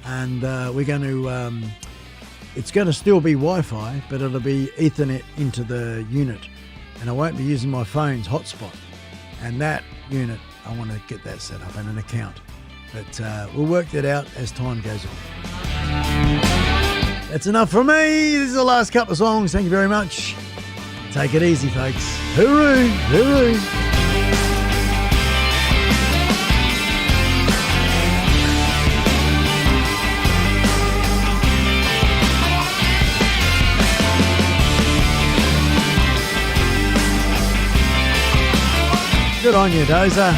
and we're going to. It's going to still be Wi-Fi, but it'll be Ethernet into the unit, and I won't be using my phone's hotspot. And that unit, I want to get that set up and an account. But we'll work that out as time goes on. That's enough from me. This is the last couple of songs. Thank you very much. Take it easy, folks. Hooroo! Hooroo! Good on you, Dozer.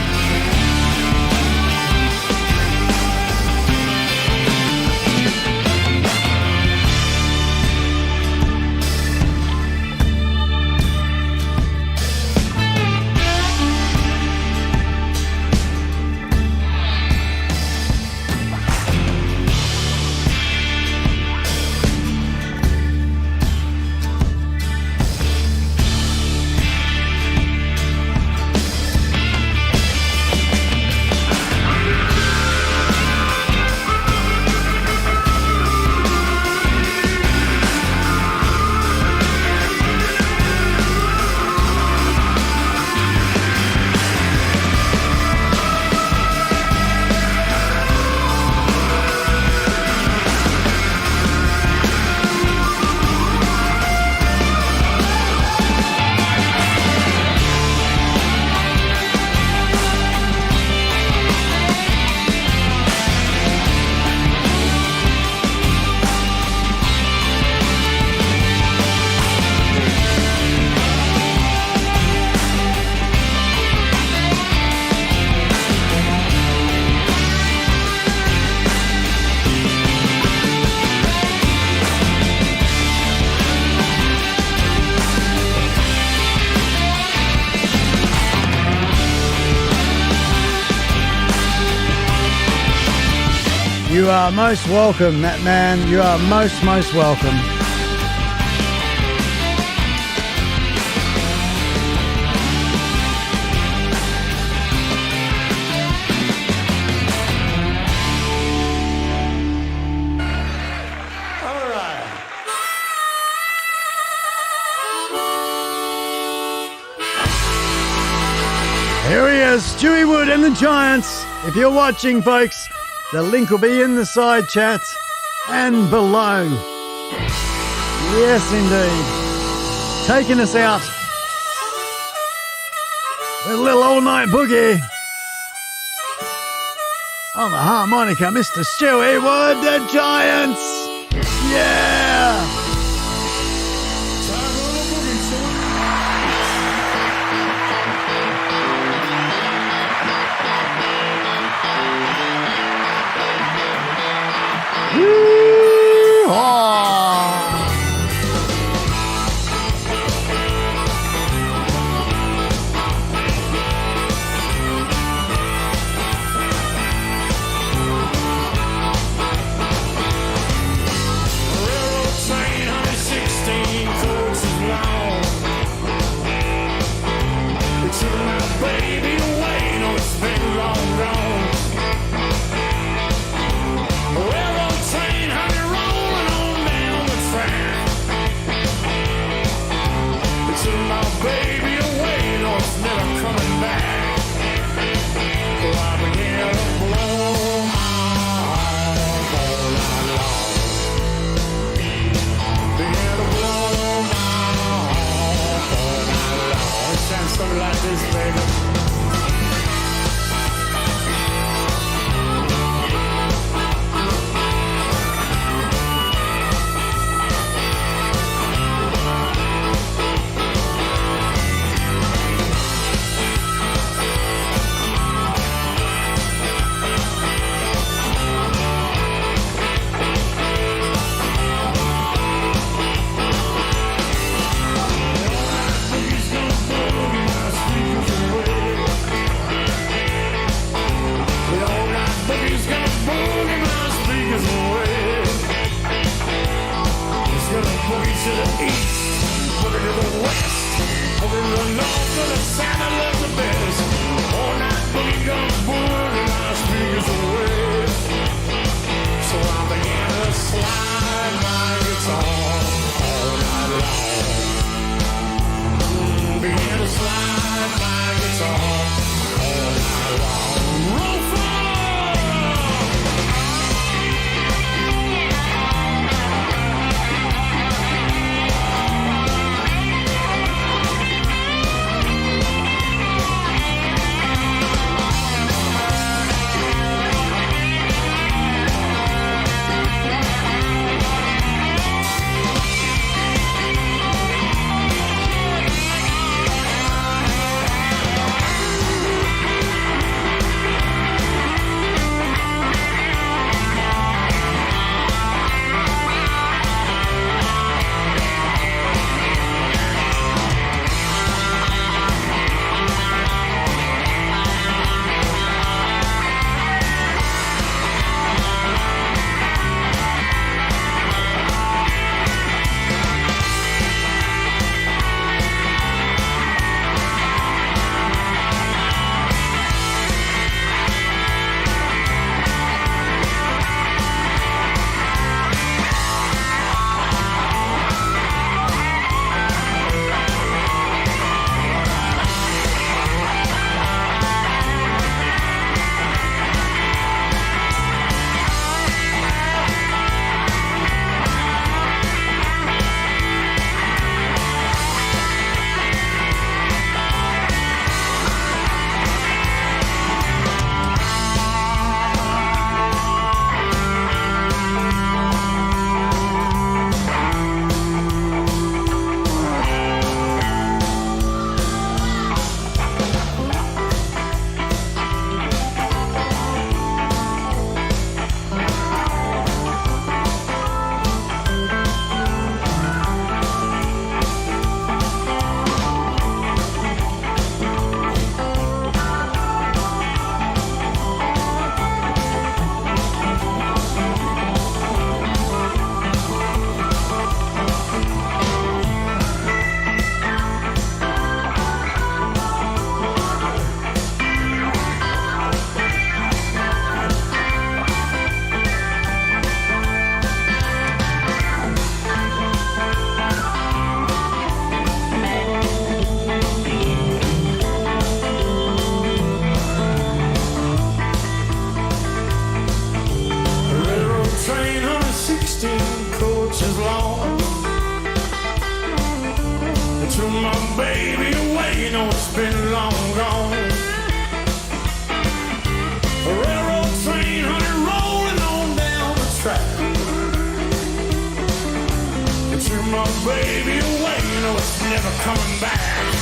You are most welcome, Matt Man. You are most welcome. All right. Here he is, Stewie Wood and the Giants. If you're watching, folks, the link will be in the side chat and below. Yes, indeed. Taking us out with a little all-night boogie. On the harmonica, Mr. Stewie Wood, the Giants. Yeah! Time on the boogie, son. Yee-haw! Railroad train baby away, you know it's been long gone. A railroad train, honey, rolling on down the track. You took my baby away, you know it's never coming back.